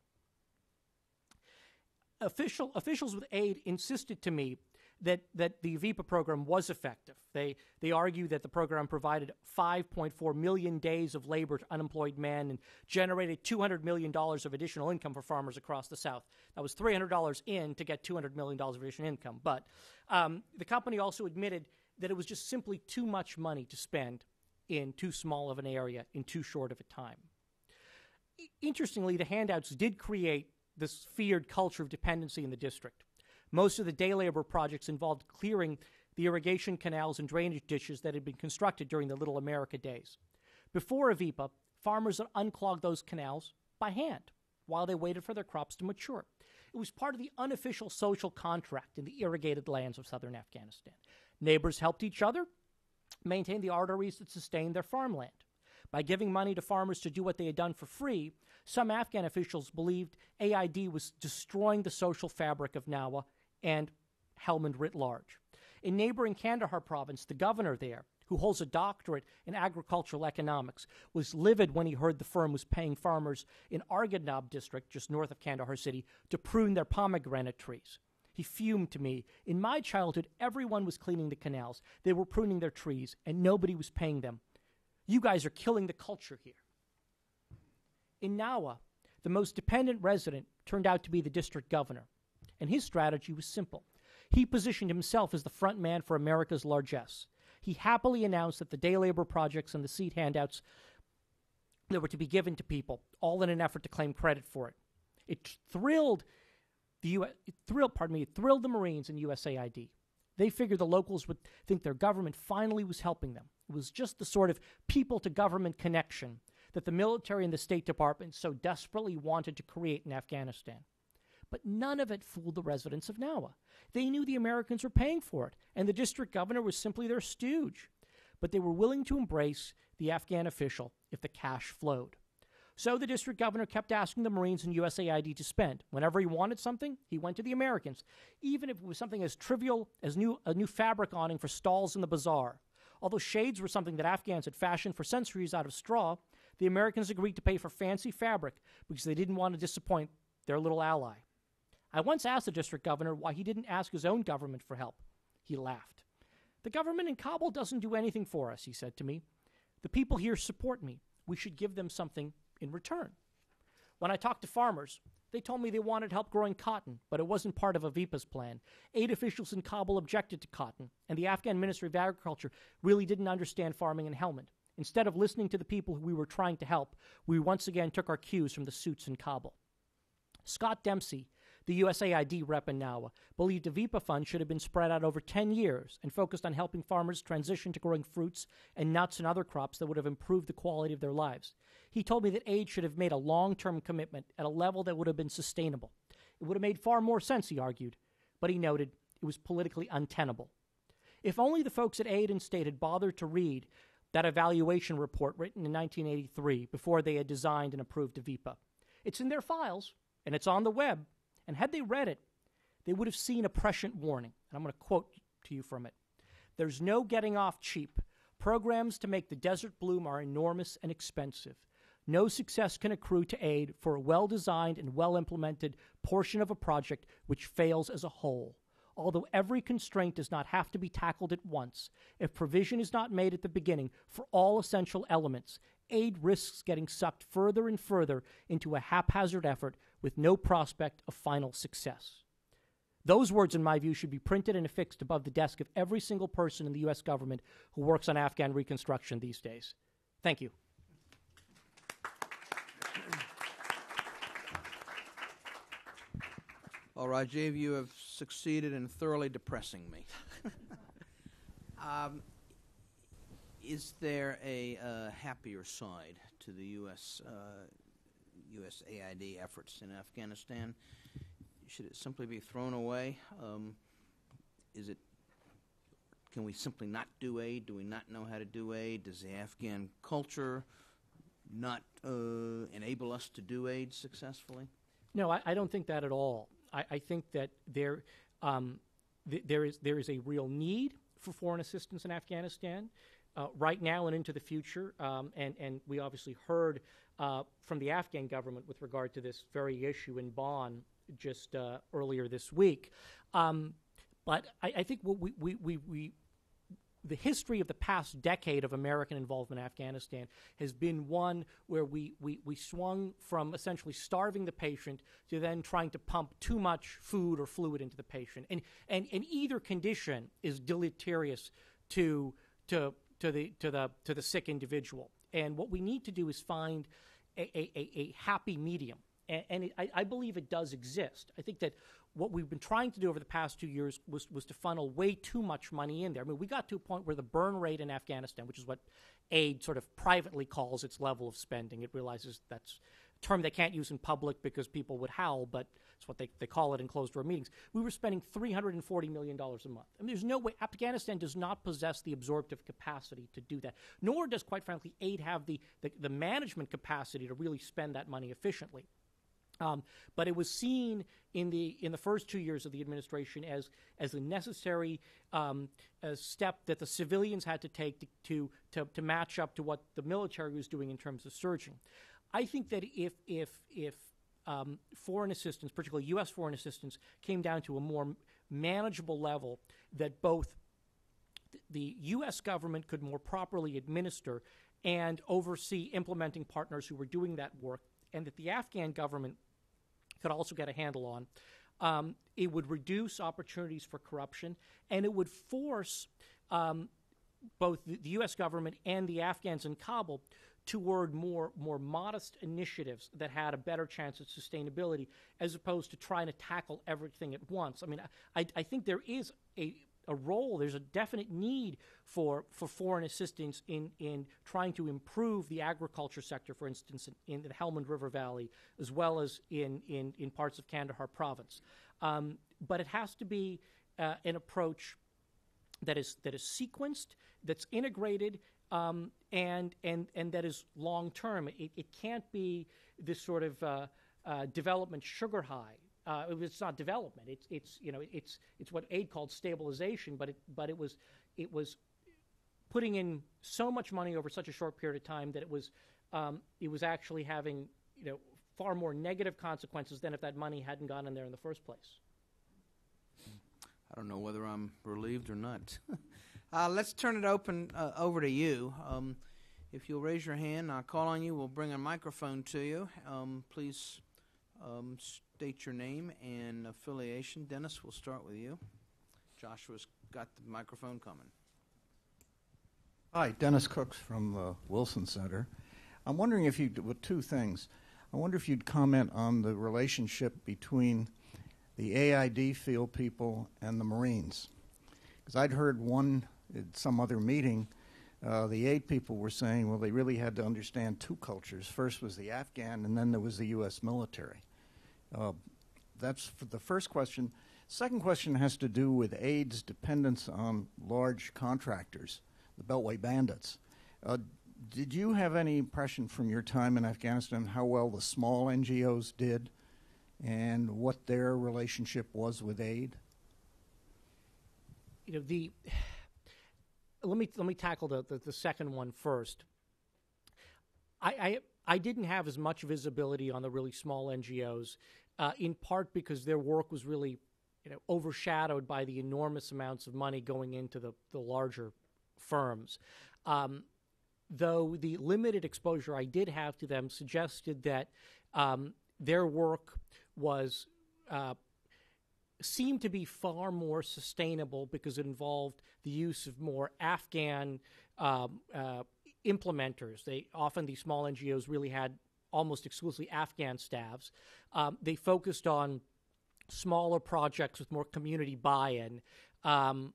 Officials with aid insisted to me that the VIPA program was effective. They argued that the program provided 5.4 million days of labor to unemployed men and generated $200 million of additional income for farmers across the South. That was $300 in to get $200 million of additional income. But the company also admitted that it was just simply too much money to spend in too small of an area in too short of a time. Interestingly, the handouts did create this feared culture of dependency in the district. Most of the day labor projects involved clearing the irrigation canals and drainage ditches that had been constructed during the Little America days. Before Avipa, farmers would unclog those canals by hand while they waited for their crops to mature. It was part of the unofficial social contract in the irrigated lands of southern Afghanistan. Neighbors helped each other maintain the arteries that sustained their farmland. By giving money to farmers to do what they had done for free, some Afghan officials believed AID was destroying the social fabric of Nawa and Helmand writ large. In neighboring Kandahar province, the governor there, who holds a doctorate in agricultural economics, was livid when he heard the firm was paying farmers in Argadnab district, just north of Kandahar city, to prune their pomegranate trees. He fumed to me. In my childhood, everyone was cleaning the canals. They were pruning their trees, and nobody was paying them. You guys are killing the culture here. In Nawa, the most dependent resident turned out to be the district governor, and his strategy was simple. He positioned himself as the front man for America's largesse. He happily announced that the day labor projects and the seed handouts that were to be given to people, all in an effort to claim credit for it. It thrilled the Marines and USAID. They figured the locals would think their government finally was helping them. It was just the sort of people-to-government connection that the military and the State Department so desperately wanted to create in Afghanistan. But none of it fooled the residents of Nawa. They knew the Americans were paying for it, and the district governor was simply their stooge. But they were willing to embrace the Afghan official if the cash flowed. So the district governor kept asking the Marines and USAID to spend. Whenever he wanted something, he went to the Americans, even if it was something as trivial as a new fabric awning for stalls in the bazaar. Although shades were something that Afghans had fashioned for centuries out of straw, the Americans agreed to pay for fancy fabric because they didn't want to disappoint their little ally. I once asked the district governor why he didn't ask his own government for help. He laughed. "The government in Kabul doesn't do anything for us," he said to me. "The people here support me. We should give them something in return." When I talked to farmers, they told me they wanted help growing cotton, but it wasn't part of Avipa's plan. Aid officials in Kabul objected to cotton, and the Afghan Ministry of Agriculture really didn't understand farming in Helmand. Instead of listening to the people who we were trying to help, we once again took our cues from the suits in Kabul. Scott Dempsey, the USAID rep in Nawa, believed the VIPA fund should have been spread out over 10 years and focused on helping farmers transition to growing fruits and nuts and other crops that would have improved the quality of their lives. He told me that aid should have made a long-term commitment at a level that would have been sustainable. It would have made far more sense, he argued, but he noted it was politically untenable. If only the folks at Aid and State had bothered to read that evaluation report written in 1983 before they had designed and approved the VIPA. It's in their files, and it's on the web, and had they read it, they would have seen a prescient warning. And I'm going to quote to you from it. "There's no getting off cheap. Programs to make the desert bloom are enormous and expensive. No success can accrue to aid for a well-designed and well-implemented portion of a project which fails as a whole. Although every constraint does not have to be tackled at once, if provision is not made at the beginning for all essential elements, aid risks getting sucked further and further into a haphazard effort with no prospect of final success." Those words, in my view, should be printed and affixed above the desk of every single person in the U.S. government who works on Afghan reconstruction these days. Thank you. Well, Rajiv, you have succeeded in thoroughly depressing me. Is there a happier side to the USAID efforts in Afghanistan? Should it simply be thrown away? Can we simply not do aid? Do we not know how to do aid? Does the Afghan culture not enable us to do aid successfully? No, I don't think that at all. I think that there is a real need for foreign assistance in Afghanistan right now and into the future. And we obviously heard from the Afghan government with regard to this very issue in Bonn just earlier this week. But I think what the history of the past decade of American involvement in Afghanistan has been one where we swung from essentially starving the patient to then trying to pump too much food or fluid into the patient. And either condition is deleterious to the sick individual. And what we need to do is find a happy medium. And I believe it does exist. I think that what we've been trying to do over the past 2 years was to funnel way too much money in there. I mean, we got to a point where the burn rate in Afghanistan, which is what aid sort of privately calls its level of spending, it realizes that's a term they can't use in public because people would howl, but it's what they call it in closed-door meetings. We were spending $340 million a month. I mean, there's no way. Afghanistan does not possess the absorptive capacity to do that, nor does, quite frankly, aid have the management capacity to really spend that money efficiently. But it was seen in the first 2 years of the administration as a necessary step that the civilians had to take to match up to what the military was doing in terms of surging. I think that if foreign assistance, particularly U.S. foreign assistance, came down to a more manageable level, that both the U.S. government could more properly administer and oversee implementing partners who were doing that work, and that the Afghan government could also get a handle on. It would reduce opportunities for corruption, and it would force both the U.S. government and the Afghans in Kabul toward more modest initiatives that had a better chance of sustainability, as opposed to trying to tackle everything at once. I mean, I think there is a a role. There's a definite need for foreign assistance in trying to improve the agriculture sector, for instance, in the Helmand River Valley, as well as in parts of Kandahar province. But it has to be an approach that is sequenced, that's integrated, and that is long term. It can't be this sort of development sugar high. It's not development. It's what aid called stabilization. But it was putting in so much money over such a short period of time that it was actually having far more negative consequences than if that money hadn't gone in there in the first place. I don't know whether I'm relieved or not. Let's turn it over to you. If you'll raise your hand, I'll call on you. We'll bring a microphone to you. Please state your name and affiliation. Dennis, we'll start with you. Joshua's got the microphone coming. Hi, Dennis Cooks from the Wilson Center. I'm wondering if with two things. I wonder if you'd comment on the relationship between the AID field people and the Marines. Because I'd heard at some other meeting, the aid people were saying, well, they really had to understand two cultures. First was the Afghan, and then there was the U.S. military. That's for the first question. Second question has to do with aid's dependence on large contractors, the Beltway bandits. Did you have any impression from your time in Afghanistan how well the small NGOs did and what their relationship was with aid? Let me tackle the second one first. I didn't have as much visibility on the really small NGOs, in part because their work was really overshadowed by the enormous amounts of money going into the larger firms. Though the limited exposure I did have to them suggested that their work seemed to be far more sustainable because it involved the use of more Afghan implementers. These small NGOs really had almost exclusively Afghan staffs. They focused on smaller projects with more community buy-in, and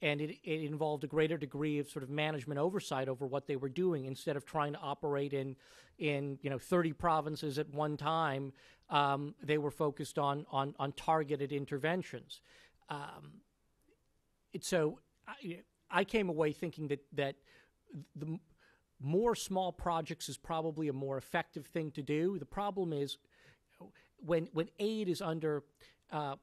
it involved a greater degree of sort of management oversight over what they were doing instead of trying to operate in 30 provinces at one time. They were focused on targeted interventions. So I came away thinking that the more small projects is probably a more effective thing to do. The problem is when aid is under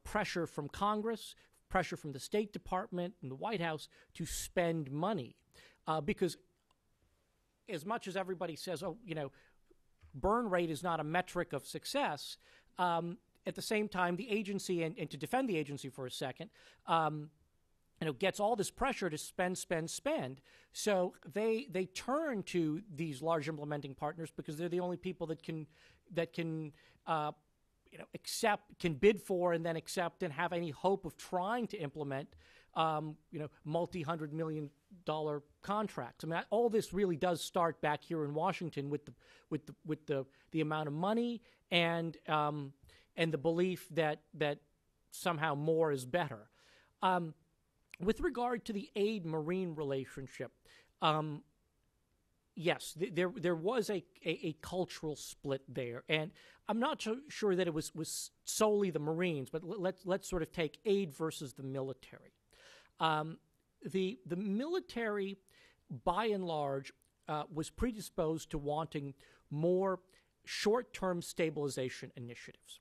pressure from Congress, pressure from the State Department and the White House to spend money, because as much as everybody says, burn rate is not a metric of success, at the same time, the agency, and to defend the agency for a second, gets all this pressure to spend. So they turn to these large implementing partners because they're the only people that can can bid for and then accept and have any hope of trying to implement, multi-$100 million contracts. I mean, all this really does start back here in Washington with the amount of money and the belief that somehow more is better. With regard to the aid-Marine relationship, yes, there was a cultural split there, and I'm not so sure that it was solely the Marines, but let's sort of take aid versus the military. The military, by and large, was predisposed to wanting more short-term stabilization initiatives,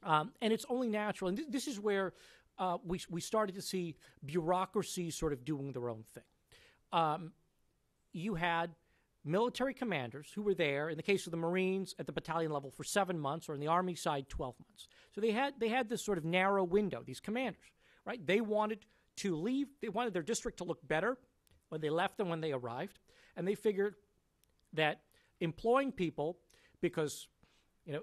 and it's only natural. And this is where we started to see bureaucracies sort of doing their own thing. You had military commanders who were there, in the case of the Marines, at the battalion level for 7 months, or in the Army side, 12 months. So they had this sort of narrow window, these commanders, right? They wanted to leave. They wanted their district to look better when they left than when they arrived. And they figured that employing people, because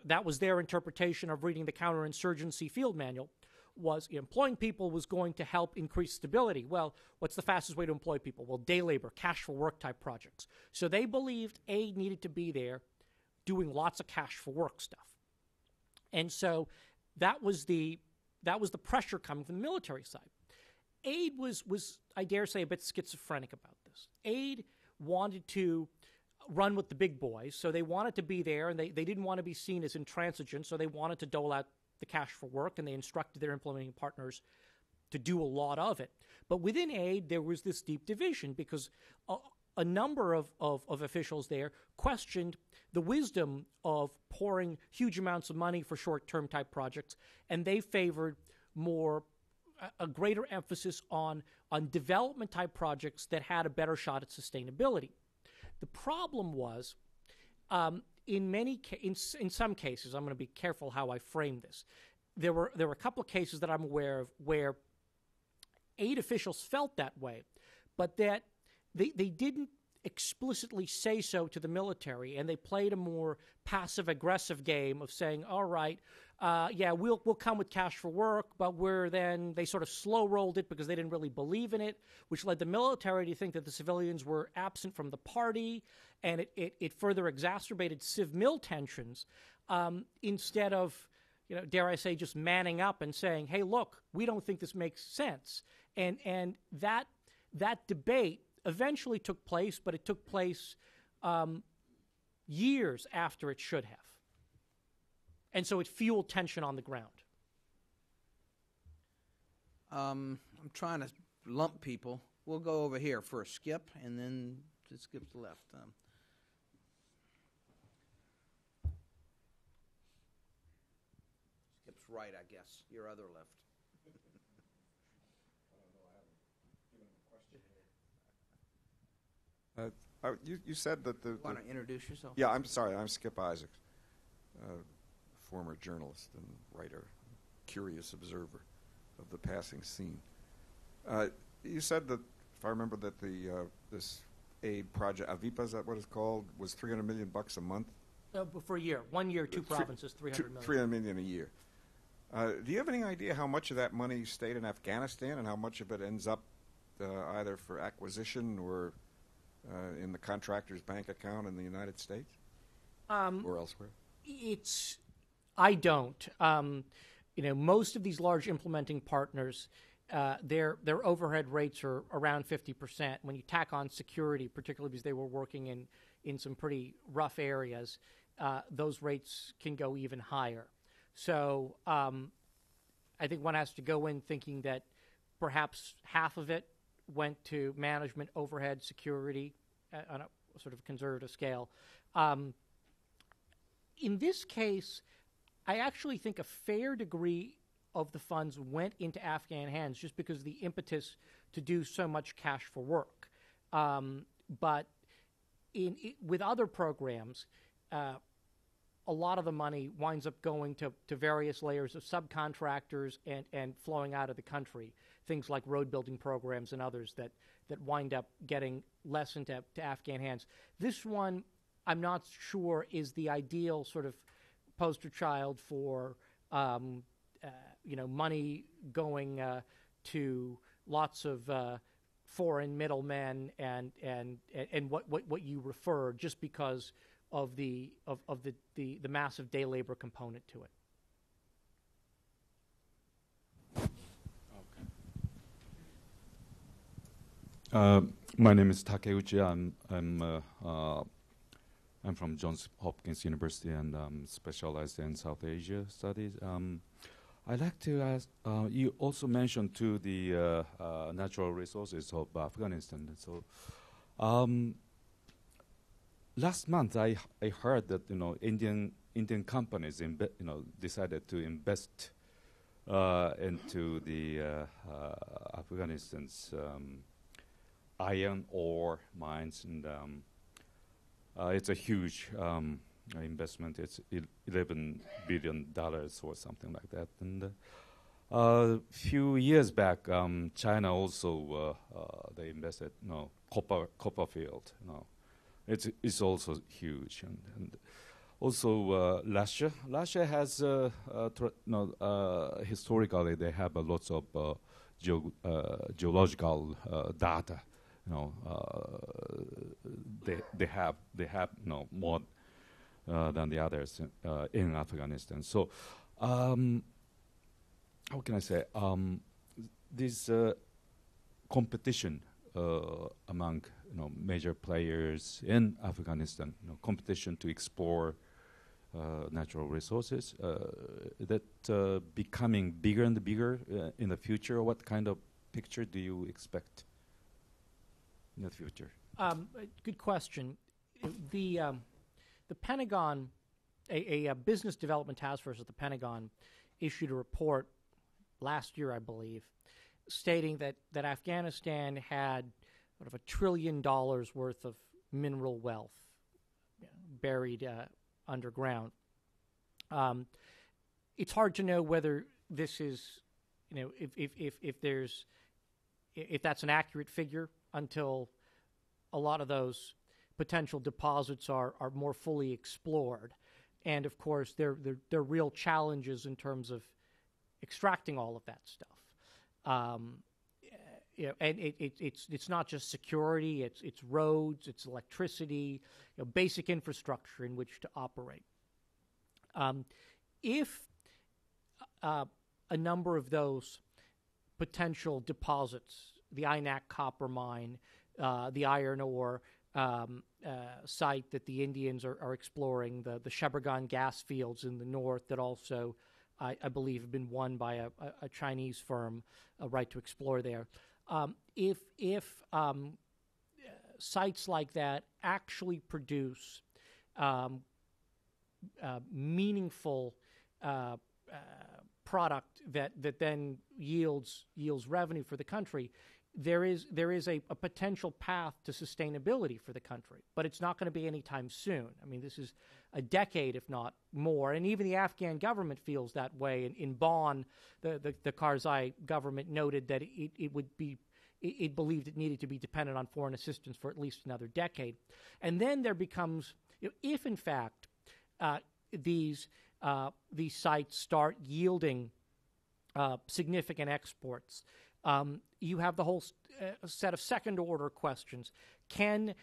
that was their interpretation of reading the counterinsurgency field manual, was employing people was going to help increase stability. Well, what's the fastest way to employ people? Well, day labor, cash for work type projects. So they believed aid needed to be there doing lots of cash for work stuff. And so that was the pressure coming from the military side. Aid was, I dare say, a bit schizophrenic about this. Aid wanted to run with the big boys, so they wanted to be there, and they didn't want to be seen as intransigent, so they wanted to dole out the cash for work, and they instructed their implementing partners to do a lot of it. But within Aid, there was this deep division because a number of officials there questioned the wisdom of pouring huge amounts of money for short-term type projects, and they favored a greater emphasis on development type projects that had a better shot at sustainability. The problem was, in some cases, I'm going to be careful how I frame this. There were a couple of cases that I'm aware of where aid officials felt that way, but that they didn't explicitly say so to the military, and they played a more passive-aggressive game of saying, all right, we'll come with cash for work, but they sort of slow-rolled it because they didn't really believe in it, which led the military to think that the civilians were absent from the party, and it further exacerbated civ-mil tensions instead of, dare I say, just manning up and saying, hey, look, we don't think this makes sense. And that debate eventually took place, but it took place years after it should have. And so it fueled tension on the ground. I'm trying to lump people. We'll go over here first, Skip, and then to Skip to the left. Skip's right, I guess. Your other left. You said that You want to introduce yourself? Yeah, I'm sorry. I'm Skip Isaacs, former journalist and writer, curious observer of the passing scene. You said that, if I remember, that this aid project, Avipa, is that what it's called, was $300 million a month? For a year. 1 year, two provinces, $300 million. $300 million a year. Do you have any idea how much of that money stayed in Afghanistan and how much of it ends up either for acquisition or in the contractor's bank account in the United States or elsewhere? I don't. Most of these large implementing partners, their overhead rates are around 50%. When you tack on security, particularly because they were working in some pretty rough areas, those rates can go even higher. So I think one has to go in thinking that perhaps half of it went to management, overhead, security on a sort of conservative scale. In this case, I actually think a fair degree of the funds went into Afghan hands just because of the impetus to do so much cash for work. But with other programs, a lot of the money winds up going to various layers of subcontractors and flowing out of the country, things like road building programs and others that wind up getting less into Afghan hands. This one, I'm not sure, is the ideal sort of poster child for money going to lots of foreign middlemen and what you refer, just because of the massive day labor component to it. Okay. My name is Takeuchi. I'm from Johns Hopkins University and specialized in South Asia studies. I'd like to ask. You also mentioned too the natural resources of Afghanistan. So. Last month, I heard that Indian companies decided to invest into the Afghanistan's iron ore mines, and it's a huge investment. It's $11 billion or something like that. And a few years back, China also they invested copper field. It's also huge, and also Russia has historically they have lots of geological data. They have more than the others in Afghanistan. So how can I say this? competition among major players in Afghanistan, competition to explore natural resources, that becoming bigger and bigger in the future? What kind of picture do you expect in the future? Good question. The Pentagon, a business development task force at the Pentagon, issued a report last year, I believe, stating that Afghanistan had sort of $1 trillion worth of mineral wealth buried underground. It's hard to know whether this is, if that's an accurate figure until a lot of those potential deposits are more fully explored. And of course, there are real challenges in terms of extracting all of that stuff. And it's not just security; it's roads, it's electricity, basic infrastructure in which to operate. If a number of those potential deposits, the Inak copper mine, the iron ore site that the Indians are exploring, the Sheboygan gas fields in the north that also, I believe, have been won by a Chinese firm, a right to explore there. If sites like that actually produce meaningful product that then yields revenue for the country, there is a potential path to sustainability for the country, but it's not going to be anytime soon. I mean, this is a decade, if not more, and even the Afghan government feels that way. In Bonn, the Karzai government noted that it believed it needed to be dependent on foreign assistance for at least another decade. And then there becomes, if in fact these sites start yielding significant exports, you have the whole set of second-order questions. Can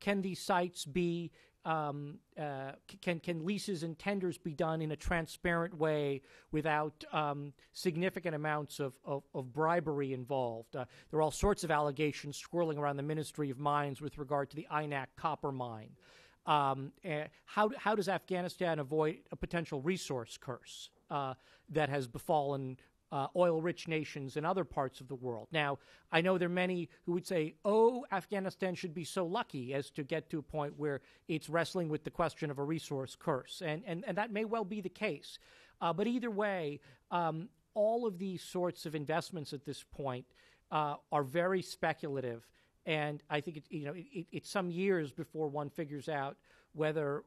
these sites be can leases and tenders be done in a transparent way without significant amounts of bribery involved? There are all sorts of allegations swirling around the Ministry of Mines with regard to the Inak copper mine. How does Afghanistan avoid a potential resource curse that has befallen oil-rich nations in other parts of the world? Now, I know there are many who would say, Afghanistan should be so lucky as to get to a point where it's wrestling with the question of a resource curse, and that may well be the case. But either way, all of these sorts of investments at this point are very speculative, and I think it's some years before one figures out whether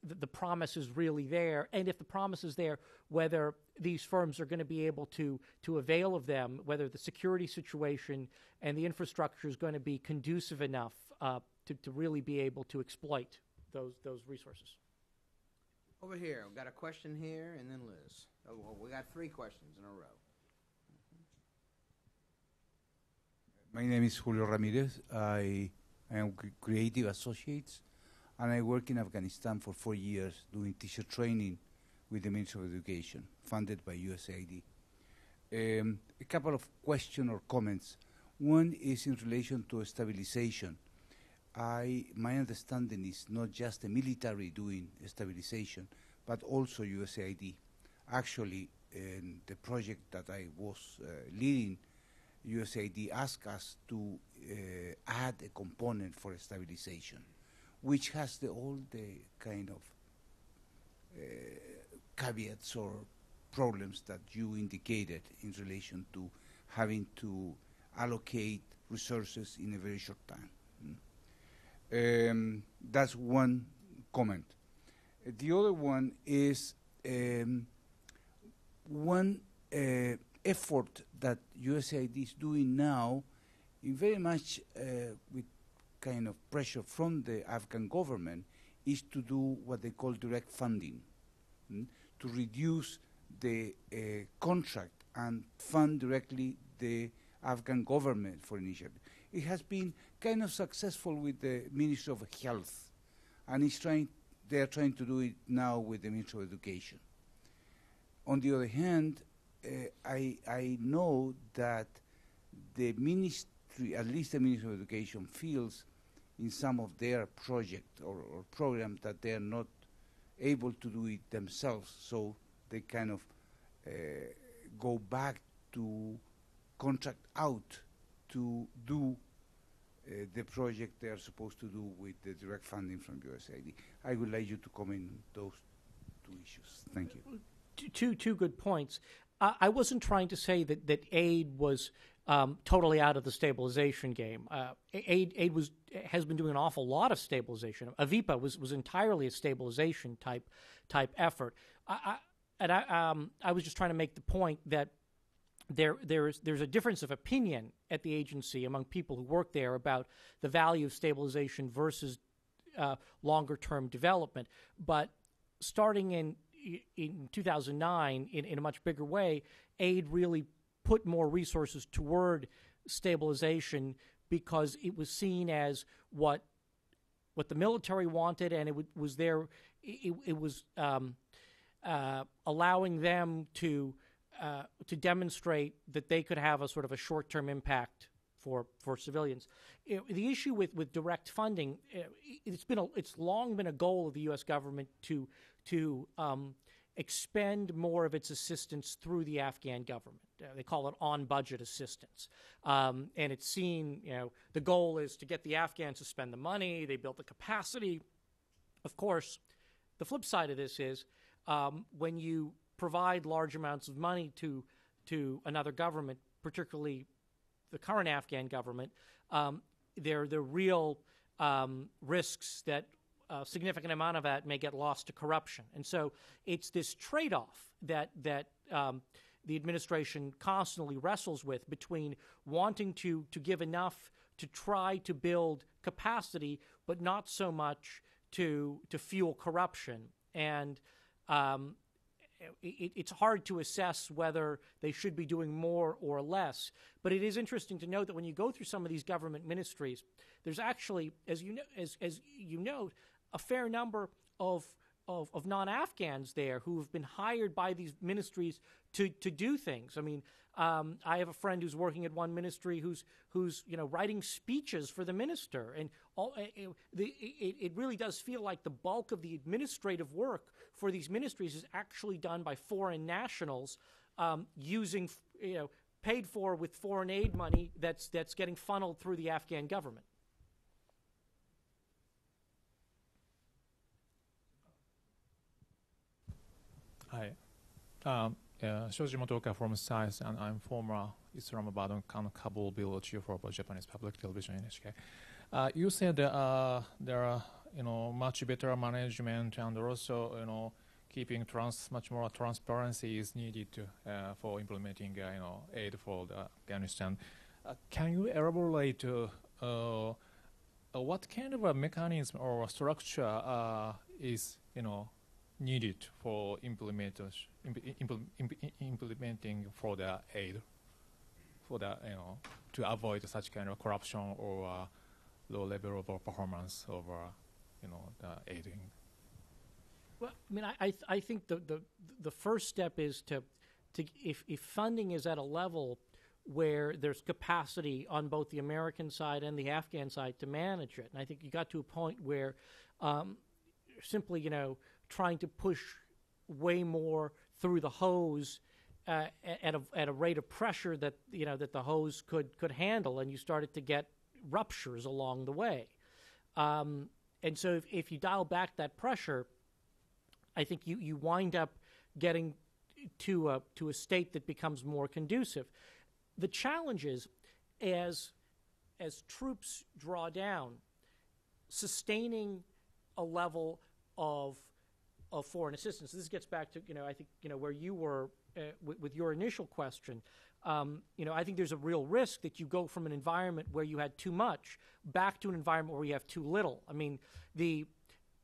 the promise is really there, and if the promise is there, whether these firms are going to be able to avail of them, whether the security situation and the infrastructure is going to be conducive enough to really be able to exploit those resources. Over here, we've got a question here, and then Liz. Oh, well, we got 3 questions in a row. My name is Julio Ramirez. I am Creative Associates, and I work in Afghanistan for 4 years doing teacher training with the Ministry of Education, funded by USAID. A couple of questions or comments. One is in relation to stabilization. My understanding is not just the military doing stabilization, but also USAID. Actually, in the project that I was leading, USAID asked us to add a component for stabilization, which has all the kind of caveats or problems that you indicated in relation to having to allocate resources in a very short time. That's one comment. The other one is one effort that USAID is doing now, in very much with kind of pressure from the Afghan government, is to do what they call direct funding, to reduce the contract and fund directly the Afghan government for initiative. It has been kind of successful with the Ministry of Health, and they are trying to do it now with the Ministry of Education. On the other hand, I know that the ministry, at least the Ministry of Education, feels in some of their projects or programs that they are not able to do it themselves, so they kind of go back to contract out to do the project they are supposed to do with the direct funding from USAID. I would like you to comment on those two issues. Thank you. Two good points. I wasn't trying to say that aid was totally out of the stabilization game. Aid has been doing an awful lot of stabilization. AVIPA was entirely a stabilization type effort. I was just trying to make the point that there's a difference of opinion at the agency among people who work there about the value of stabilization versus longer term development. But starting in 2009, in a much bigger way, aid really put more resources toward stabilization because it was seen as what the military wanted, and it was allowing them to demonstrate that they could have a sort of a short-term impact for civilians. The issue with direct funding, it's long been a goal of the U.S. government to expend more of its assistance through the Afghan government. They call it on-budget assistance. And it's seen, the goal is to get the Afghans to spend the money. They build the capacity. Of course, the flip side of this is when you provide large amounts of money to another government, particularly the current Afghan government, there are real risks that a significant amount of that may get lost to corruption. And so it's this trade-off that the administration constantly wrestles with between wanting to give enough to try to build capacity, but not so much to fuel corruption. And it's hard to assess whether they should be doing more or less. But it is interesting to note that when you go through some of these government ministries, there's actually, as you note, a fair number of non-Afghans there who have been hired by these ministries to do things. I mean, I have a friend who's working at one ministry who's writing speeches for the minister, and it really does feel like the bulk of the administrative work for these ministries is actually done by foreign nationals using paid for with foreign aid money that's getting funneled through the Afghan government. Hi. Shoji Motoka from SAIS, and I'm former Islamabad and Kabul bureau chief for Japanese public television NHK. You said there are much better management and also keeping much more transparency is needed for implementing aid for Afghanistan. Can you elaborate what kind of a mechanism or structure is needed for implementing for the aid, for the to avoid such kind of corruption or low level of performance of the aiding? Well, I mean, I think the first step is to if funding is at a level where there's capacity on both the American side and the Afghan side to manage it, and I think you got to a point where simply trying to push way more through the hose at a rate of pressure that that the hose could handle, and you started to get ruptures along the way. And so if you dial back that pressure, I think you wind up getting to a state that becomes more conducive. The challenge is as troops draw down, sustaining a level of foreign assistance. This gets back to I think where you were with your initial question. I think there's a real risk that you go from an environment where you had too much back to an environment where you have too little. I mean,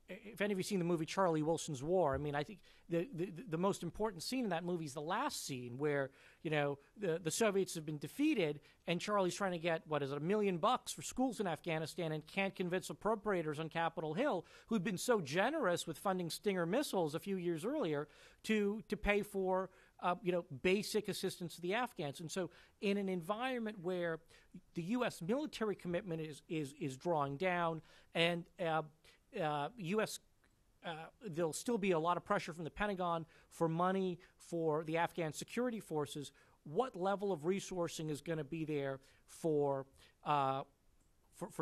if any of you seen the movie Charlie Wilson's War, I mean, I think the most important scene in that movie is the last scene where the Soviets have been defeated and Charlie's trying to get $1 million for schools in Afghanistan and can't convince appropriators on Capitol Hill who'd been so generous with funding Stinger missiles a few years earlier to pay for basic assistance to the Afghans. And so in an environment where the U.S. military commitment is drawing down and U.S. There'll still be a lot of pressure from the Pentagon for money for the Afghan security forces, what level of resourcing is going to be there for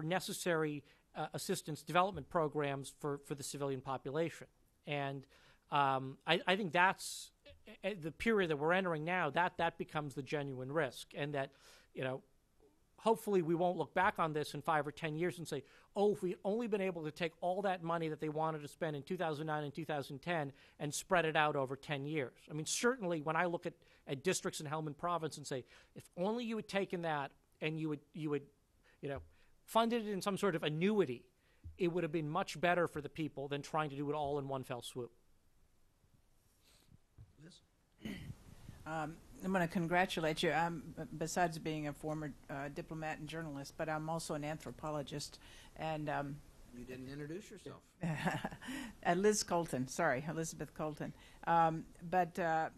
necessary assistance development programs for the civilian population? And I think that's the period that we're entering now, that becomes the genuine risk. And that, hopefully we won't look back on this in 5 or 10 years and say, if we'd only been able to take all that money that they wanted to spend in 2009 and 2010 and spread it out over 10 years. I mean, certainly when I look at districts in Helmand Province and say, if only you had taken that and you would funded it in some sort of annuity, it would have been much better for the people than trying to do it all in one fell swoop. Liz? I'm going to congratulate you. Besides being a former diplomat and journalist, but I'm also an anthropologist. And You didn't introduce yourself. Liz Colton. Sorry, Elizabeth Colton. But I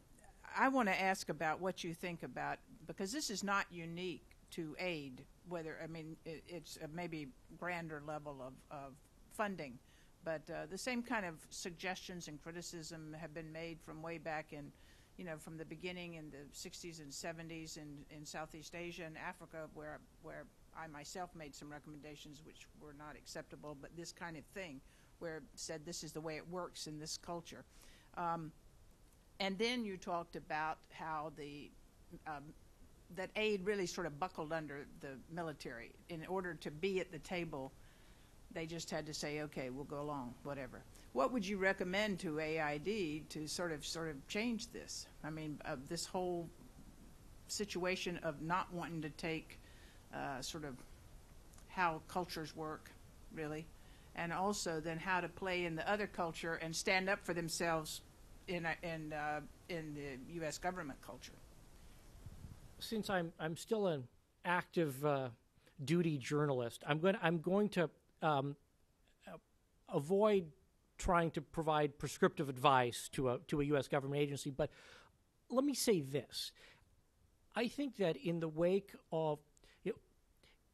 want to ask about what you think about, because this is not unique to aid, it's a maybe grander level of funding. But the same kind of suggestions and criticism have been made from way back in, from the beginning in the 60s and 70s in Southeast Asia and Africa, where I myself made some recommendations which were not acceptable, but this kind of thing, where it said this is the way it works in this culture. And then you talked about how that aid really sort of buckled under the military. In order to be at the table, they just had to say, okay, we'll go along, whatever. What would you recommend to AID to sort of change this? I mean, this whole situation of not wanting to take sort of how cultures work, really, and also then how to play in the other culture and stand up for themselves in the U.S. government culture. Since I'm still an active duty journalist, I'm going to avoid trying to provide prescriptive advice to a U.S. government agency. But let me say this: I think that in the wake of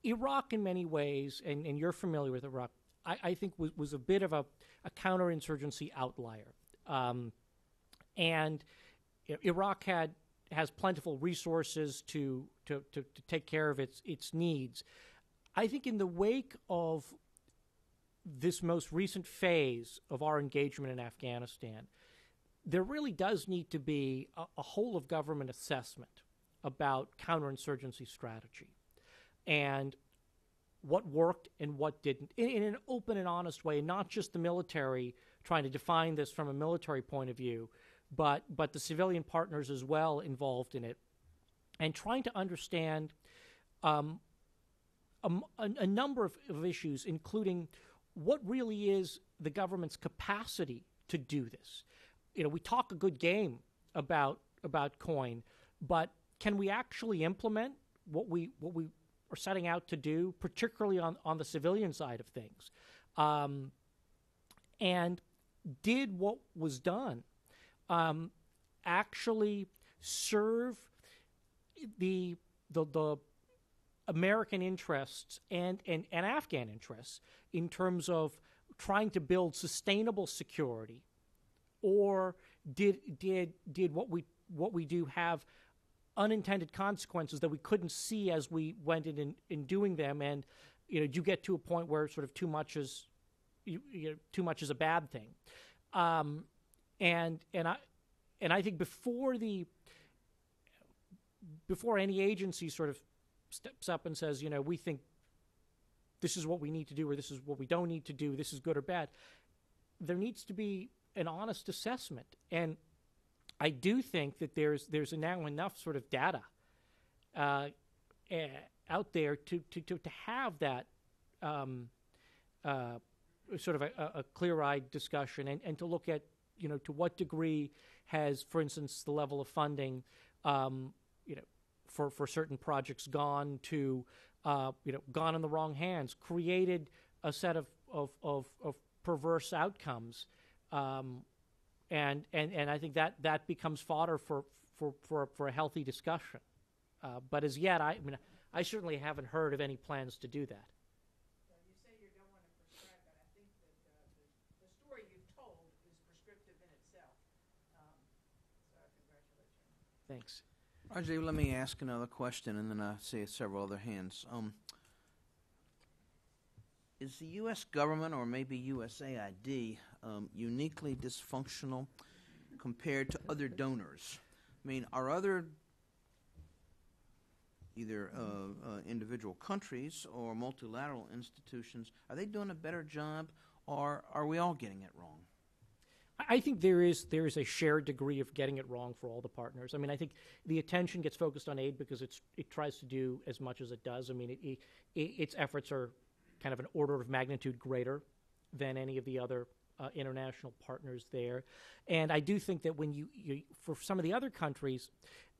Iraq, in many ways, and you're familiar with Iraq, I think was a bit of a counterinsurgency outlier, and Iraq has plentiful resources to take care of its needs. I think in the wake of this most recent phase of our engagement in Afghanistan, there really does need to be a whole of government assessment about counterinsurgency strategy and what worked and what didn't in an open and honest way, not just the military trying to define this from a military point of view, but the civilian partners as well involved in it, and trying to understand a number of issues, including what really is the government's capacity to do this. We talk a good game about COIN, but can we actually implement what we are setting out to do, particularly on the civilian side of things? And did what was done actually serve the American interests and Afghan interests in terms of trying to build sustainable security, or did what we do have unintended consequences that we couldn't see as we went in doing them, and you get to a point where sort of too much is a bad thing, and I think before any agency sort of steps up and says, we think this is what we need to do or this is what we don't need to do, this is good or bad, there needs to be an honest assessment. And I do think that there's now enough sort of data out there to have that sort of a clear-eyed discussion and to look at, to what degree has, for instance, the level of funding for certain projects gone in the wrong hands, created a set of perverse outcomes, and I think that becomes fodder for for a healthy discussion. But as yet, I certainly haven't heard of any plans to do that. Well, you say you don't want to prescribe, but I think that the story you've told is prescriptive in itself. So I congratulate you. Thanks. Rajiv, let me ask another question, and then I see several other hands. Is the U.S. government, or maybe USAID, uniquely dysfunctional compared to other donors? I mean, are other either individual countries or multilateral institutions, are they doing a better job, or are we all getting it wrong? I think there is a shared degree of getting it wrong for all the partners. I mean, I think the attention gets focused on aid because it tries to do as much as it does. I mean, its efforts are kind of an order of magnitude greater than any of the other international partners there. And I do think that when you for some of the other countries,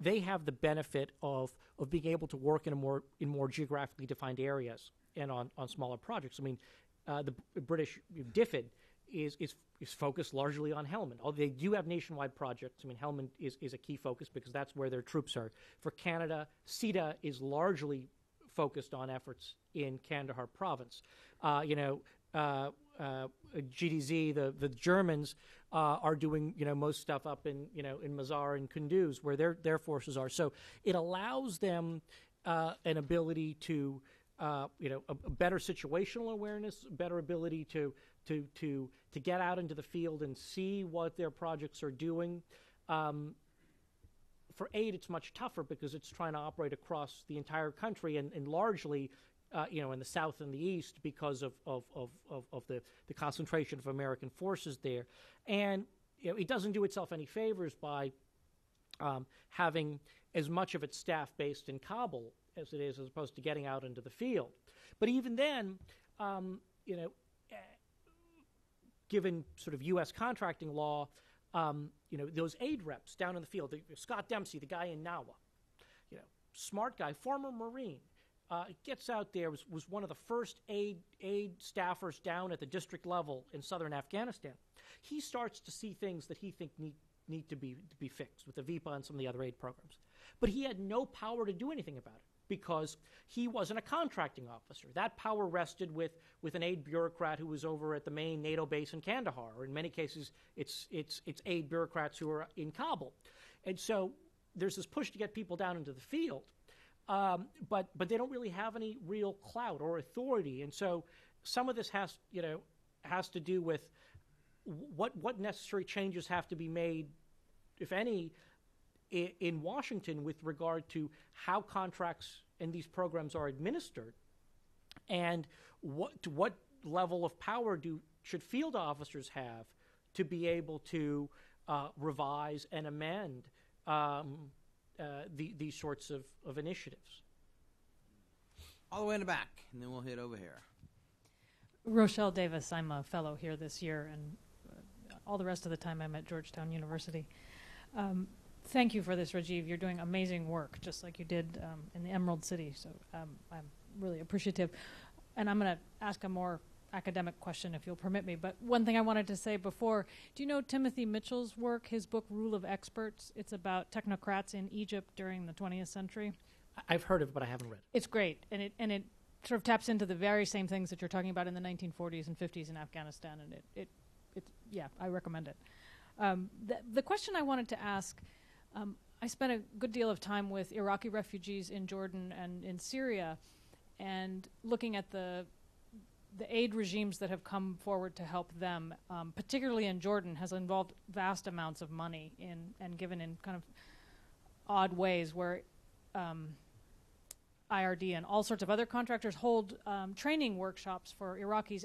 they have the benefit of being able to work in more geographically defined areas and on smaller projects. I mean, the British DFID is focused largely on Helmand. Although they do have nationwide projects. I mean, Helmand is a key focus because that's where their troops are. For Canada, CETA is largely focused on efforts in Kandahar province. GDZ, the Germans are doing most stuff up in Mazar and Kunduz where their forces are. So it allows them an ability to a better situational awareness, better ability to get out into the field and see what their projects are doing. For aid, it's much tougher because it's trying to operate across the entire country and largely, in the south and the east because of the concentration of American forces there. And it doesn't do itself any favors by having as much of its staff based in Kabul as it is as opposed to getting out into the field. But even then, given sort of U.S. contracting law, those aid reps down in the field, Scott Dempsey, the guy in Nawa, smart guy, former Marine, gets out there, was one of the first aid staffers down at the district level in southern Afghanistan. He starts to see things that he thinks need to be fixed with the VIPA and some of the other aid programs. But he had no power to do anything about it because he wasn't a contracting officer. That power rested with an aid bureaucrat who was over at the main NATO base in Kandahar, or in many cases, it's aid bureaucrats who are in Kabul. And so there's this push to get people down into the field, but they don't really have any real clout or authority. And so some of this has to do with what necessary changes have to be made, if any, in Washington with regard to how contracts and these programs are administered, and what level of power should field officers have to be able to revise and amend these sorts of initiatives. All the way in the back, and then we'll hit over here. Rochelle Davis, I'm a fellow here this year, and all the rest of the time I'm at Georgetown University. Thank you for this, Rajiv. You're doing amazing work, just like you did in the Emerald City, so I'm really appreciative. And I'm going to ask a more academic question, if you'll permit me. But one thing I wanted to say before, do you know Timothy Mitchell's work, his book, Rule of Experts? It's about technocrats in Egypt during the 20th century. I've heard of it, but I haven't read it. It's great, and it sort of taps into the very same things that you're talking about in the 1940s and 50s in Afghanistan, and I recommend it. The question I wanted to ask, I spent a good deal of time with Iraqi refugees in Jordan and in Syria, and looking at the aid regimes that have come forward to help them, particularly in Jordan, has involved vast amounts of money and given in kind of odd ways where IRD and all sorts of other contractors hold training workshops for Iraqis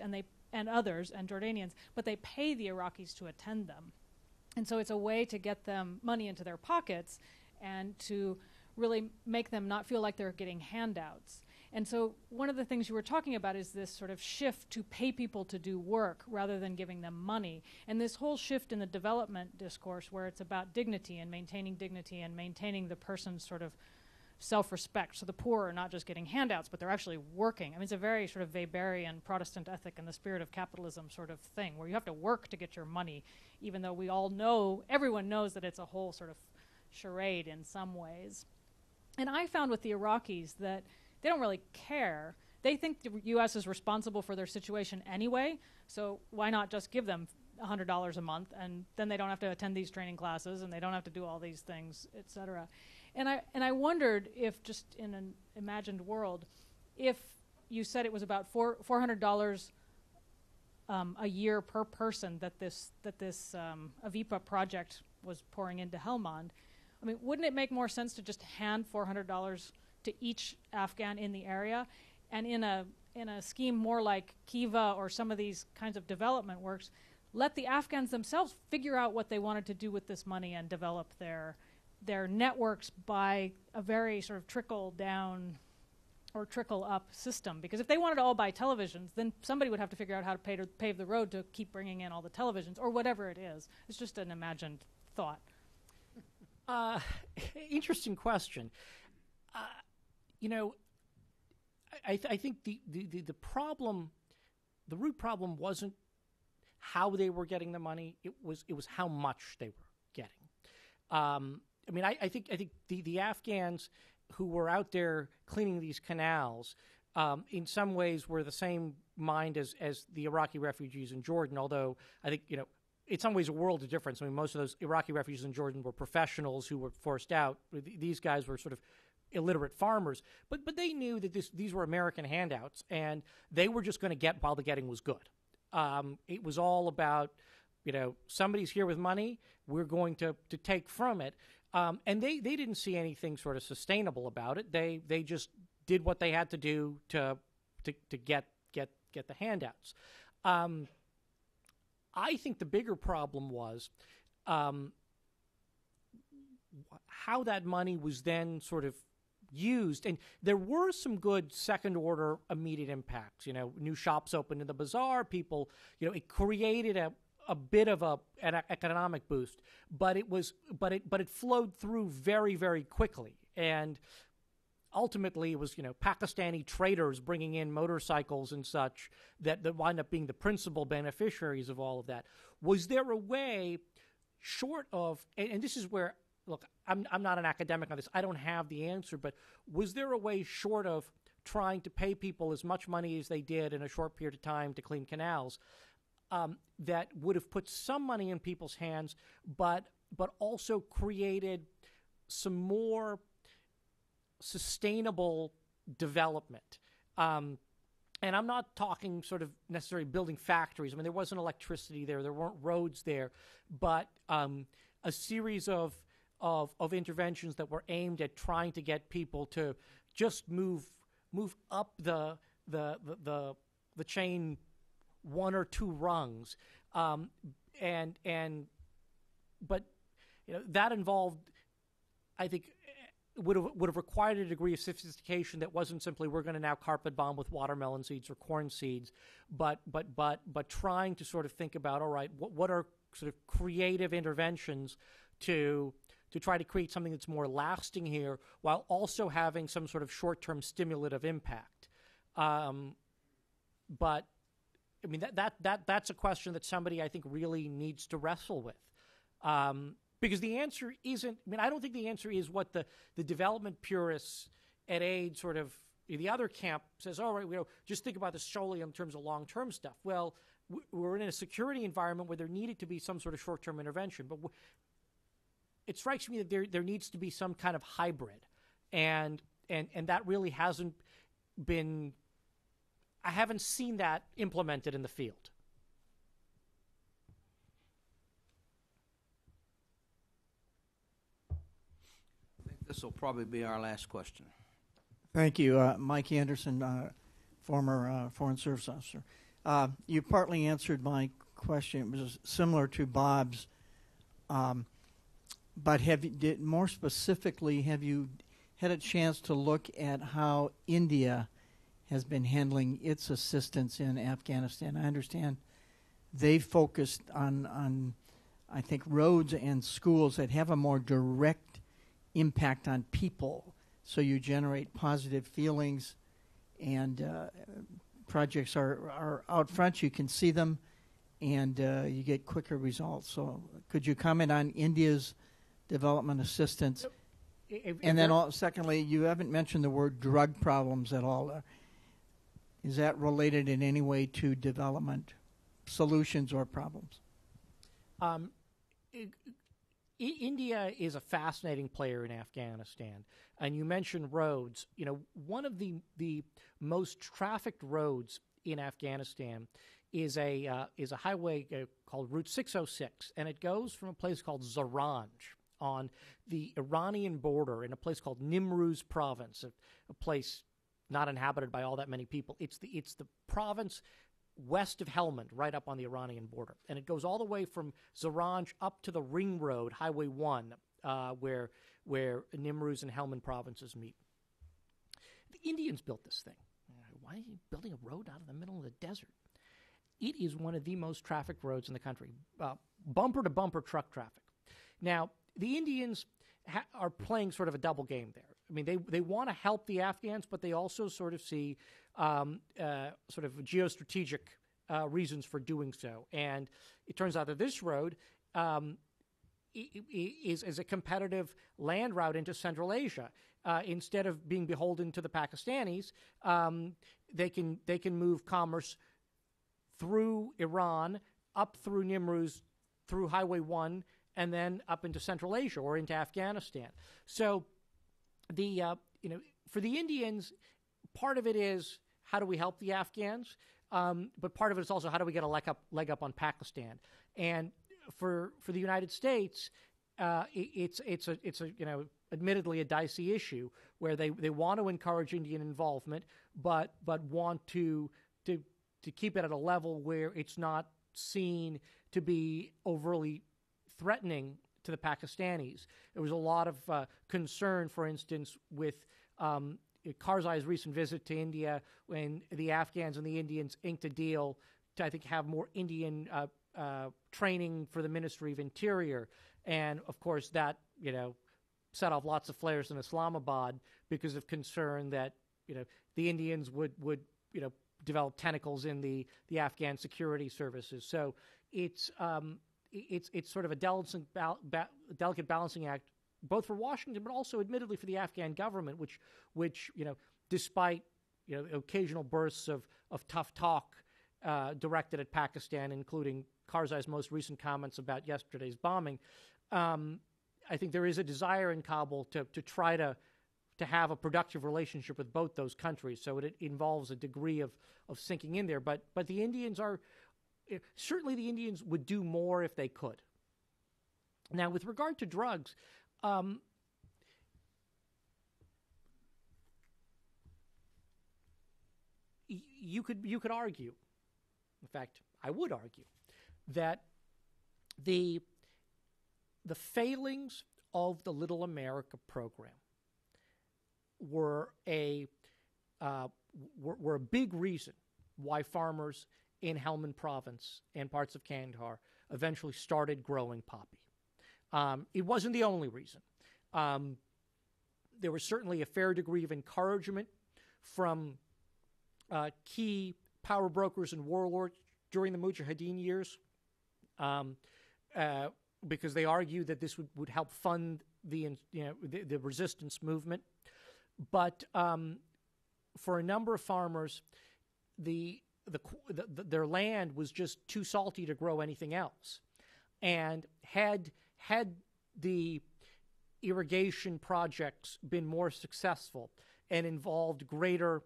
and others and Jordanians, but they pay the Iraqis to attend them. And so it's a way to get them money into their pockets and to really make them not feel like they're getting handouts. And so one of the things you were talking about is this sort of shift to pay people to do work rather than giving them money. And this whole shift in the development discourse where it's about dignity and maintaining the person's sort of self-respect. So the poor are not just getting handouts, but they're actually working. I mean, it's a very sort of Weberian Protestant ethic and the spirit of capitalism sort of thing, where you have to work to get your money, even though everyone knows that it's a whole sort of charade in some ways. And I found with the Iraqis that they don't really care. They think the U.S. is responsible for their situation anyway, so why not just give them $100 a month, and then they don't have to attend these training classes, and they don't have to do all these things, et cetera. And I wondered if, just in an imagined world, if you said it was about $400 a year per person that this Avipa project was pouring into Helmand. I mean, wouldn't it make more sense to just hand $400 to each Afghan in the area, and in a scheme more like Kiva or some of these kinds of development works, let the Afghans themselves figure out what they wanted to do with this money and develop their networks by a very sort of trickle down or trickle up system? Because if they wanted to all buy televisions, then somebody would have to figure out how to pave the road to keep bringing in all the televisions, or whatever it is. It's just an imagined thought. Interesting question. I think the problem, the root problem wasn't how they were getting the money. It was how much they were getting. I think the Afghans who were out there cleaning these canals, in some ways were the same mind as the Iraqi refugees in Jordan, although I think, in some ways a world of difference. I mean, most of those Iraqi refugees in Jordan were professionals who were forced out. These guys were sort of illiterate farmers, but they knew that these were American handouts, and they were just going to get while the getting was good. It was all about, somebody's here with money, we're going to take from it. And they didn't see anything sort of sustainable about it. They just did what they had to do to get the handouts. I think the bigger problem was how that money was then sort of used. And there were some good second-order immediate impacts. New shops opened in the bazaar. People, it created a bit of an economic boost, but it flowed through very, very quickly. And ultimately, it was Pakistani traders bringing in motorcycles and such that wind up being the principal beneficiaries of all of that. Was there a way, short of, and this is where, look, I'm not an academic on this, I don't have the answer, but was there a way short of trying to pay people as much money as they did in a short period of time to clean canals, that would have put some money in people's hands, but also created some more sustainable development? And I'm not talking sort of necessarily building factories. I mean, there wasn't electricity there weren't roads there, but a series of interventions that were aimed at trying to get people to just move up the chain one or two rungs, but that involved, I think, would have required a degree of sophistication that wasn't simply we're going to now carpet bomb with watermelon seeds or corn seeds, but trying to sort of think about, all right, what are sort of creative interventions to try to create something that's more lasting here while also having some sort of short-term stimulative impact. But I mean, that's a question that somebody, I think, really needs to wrestle with. Because the answer isn't, I don't think the answer is what the development purists at AID sort of, the other camp says, all right, just think about this solely in terms of long-term stuff. Well, we're in a security environment where there needed to be some sort of short-term intervention. But it strikes me that there needs to be some kind of hybrid. And that really hasn't been, I haven't seen that implemented in the field. I think this will probably be our last question. Thank you. Mike Anderson, former Foreign Service Officer. You partly answered my question. It was similar to Bob's. But more specifically, have you had a chance to look at how India has been handling its assistance in Afghanistan? I understand they focused on I think, roads and schools that have a more direct impact on people. So you generate positive feelings, and projects are out front. You can see them, and you get quicker results. So could you comment on India's development assistance? If And then, there- secondly, you haven't mentioned the word drug problems at all. Is that related in any way to development solutions or problems? India is a fascinating player in Afghanistan, and you mentioned roads. You know, one of the most trafficked roads in Afghanistan is a highway called Route 606, and it goes from a place called Zaranj on the Iranian border in a place called Nimruz province, a place not inhabited by all that many people. It's the province west of Helmand, right up on the Iranian border. And it goes all the way from Zaranj up to the Ring Road, Highway 1, where Nimruz and Helmand provinces meet. The Indians built this thing. Why are you building a road out in the middle of the desert? It is one of the most trafficked roads in the country, bumper-to-bumper truck traffic. Now, the Indians are playing sort of a double game there. I mean, they want to help the Afghans, but they also sort of see sort of geostrategic reasons for doing so. And it turns out that this road is a competitive land route into Central Asia. Instead of being beholden to the Pakistanis, they can move commerce through Iran, up through Nimruz, through Highway 1, and then up into Central Asia or into Afghanistan. So for the Indians, part of it is how do we help the Afghans, but part of it is also how do we get a leg up on Pakistan. And for the United States, it's a admittedly a dicey issue where they want to encourage Indian involvement, but want to keep it at a level where it's not seen to be overly threatening to the Pakistanis. There was a lot of concern, for instance, with Karzai's recent visit to India when the Afghans and the Indians inked a deal to, I think, have more Indian training for the Ministry of Interior. And, of course, that, set off lots of flares in Islamabad because of concern that, the Indians would develop tentacles in the Afghan security services. So it's sort of a delicate balancing act, both for Washington, but also, admittedly, for the Afghan government, which despite occasional bursts of tough talk directed at Pakistan, including Karzai's most recent comments about yesterday's bombing, I think there is a desire in Kabul to try to have a productive relationship with both those countries. So it involves a degree of sinking in there. But the Indians are certainly the Indians would do more if they could. Now, with regard to drugs, you could argue, in fact, I would argue, that the failings of the Little America program were a big reason why farmers in Helmand Province and parts of Kandahar eventually started growing poppy. It wasn't the only reason. There was certainly a fair degree of encouragement from key power brokers and warlords during the Mujahideen years because they argued that this would help fund the resistance movement. But for a number of farmers, their land was just too salty to grow anything else. And had the irrigation projects been more successful and involved greater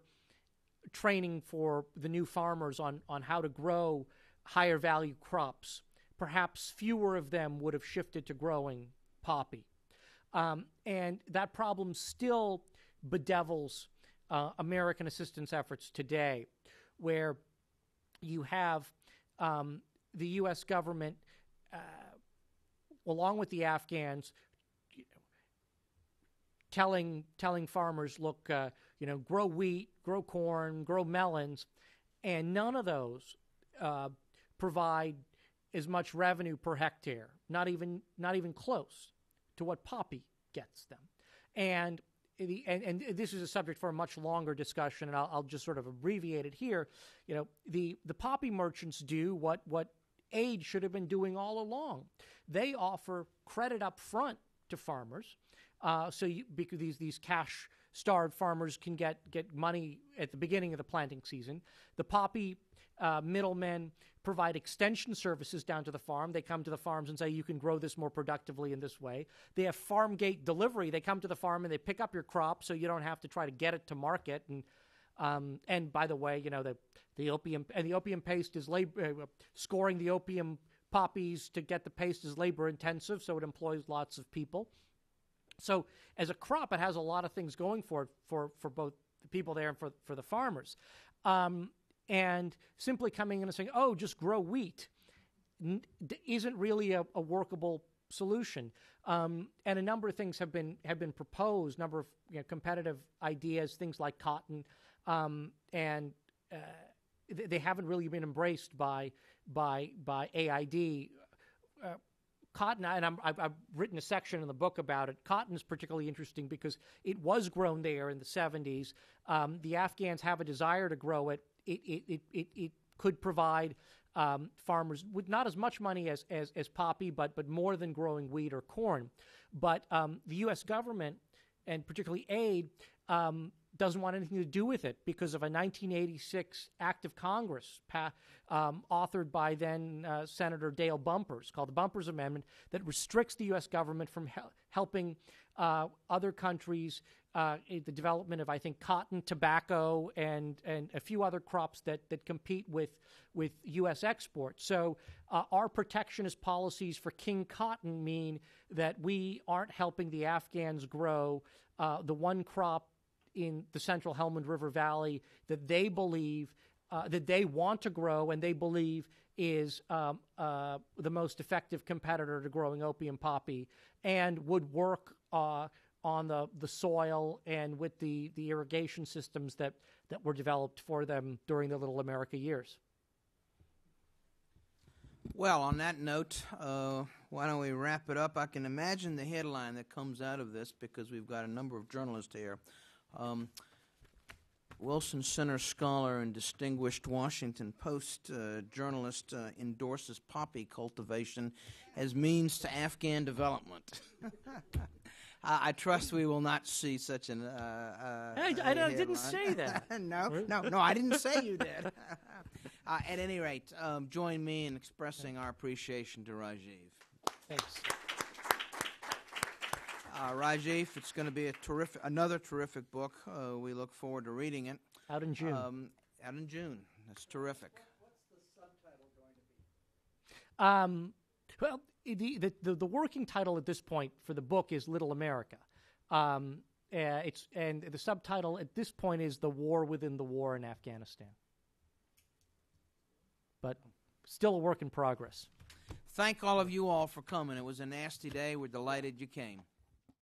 training for the new farmers on how to grow higher value crops, perhaps fewer of them would have shifted to growing poppy. And that problem still bedevils American assistance efforts today, where you have the U.S. government, along with the Afghans, telling farmers, look, grow wheat, grow corn, grow melons, and none of those provide as much revenue per hectare, not even close to what poppy gets them. And this is a subject for a much longer discussion, and I'll just sort of abbreviate it here. The poppy merchants do what aid should have been doing all along. They offer credit up front to farmers. Because these cash-starved farmers can get money at the beginning of the planting season. The poppy middlemen provide extension services down to the farm. They come to the farms and say, you can grow this more productively in this way. They have farm gate delivery. They come to the farm and they pick up your crop so you don't have to try to get it to market. And by the way, the opium paste is scoring the opium poppies to get the paste is labor intensive, so it employs lots of people. So as a crop, it has a lot of things going for both the people there and for the farmers. And simply coming in and saying, oh, just grow wheat isn't really a workable solution. And a number of things have been proposed, number of competitive ideas, things like cotton, and they haven't really been embraced by AID. Cotton, and I've written a section in the book about it. Cotton is particularly interesting because it was grown there in the 70s. The Afghans have a desire to grow it. It could provide farmers with not as much money as poppy, but more than growing wheat or corn. But the U.S. government, and particularly aid, doesn't want anything to do with it because of a 1986 act of Congress authored by then Senator Dale Bumpers, called the Bumpers Amendment, that restricts the U.S. government from helping other countries in the development of, I think, cotton, tobacco, and a few other crops that compete with U.S. exports. So our protectionist policies for king cotton mean that we aren't helping the Afghans grow the one crop in the central Helmand River Valley that they believe that they want to grow and they believe is the most effective competitor to growing opium poppy and would work on the soil and with the irrigation systems that were developed for them during the Little America years. Well, on that note, why don't we wrap it up? I can imagine the headline that comes out of this because we've got a number of journalists here. Wilson Center scholar and distinguished Washington Post journalist endorses poppy cultivation as means to Afghan development. I trust we will not see such an. I didn't say that. No, I didn't say you did. At any rate, join me in expressing our appreciation to Rajiv. Thanks. Rajiv, it's going to be another terrific book. We look forward to reading it. Out in June. Out in June. That's terrific. What's the subtitle going to be? Well, the working title at this point for the book is Little America. And the subtitle at this point is The War Within the War in Afghanistan. But still a work in progress. Thank all of you all for coming. It was a nasty day. We're delighted you came.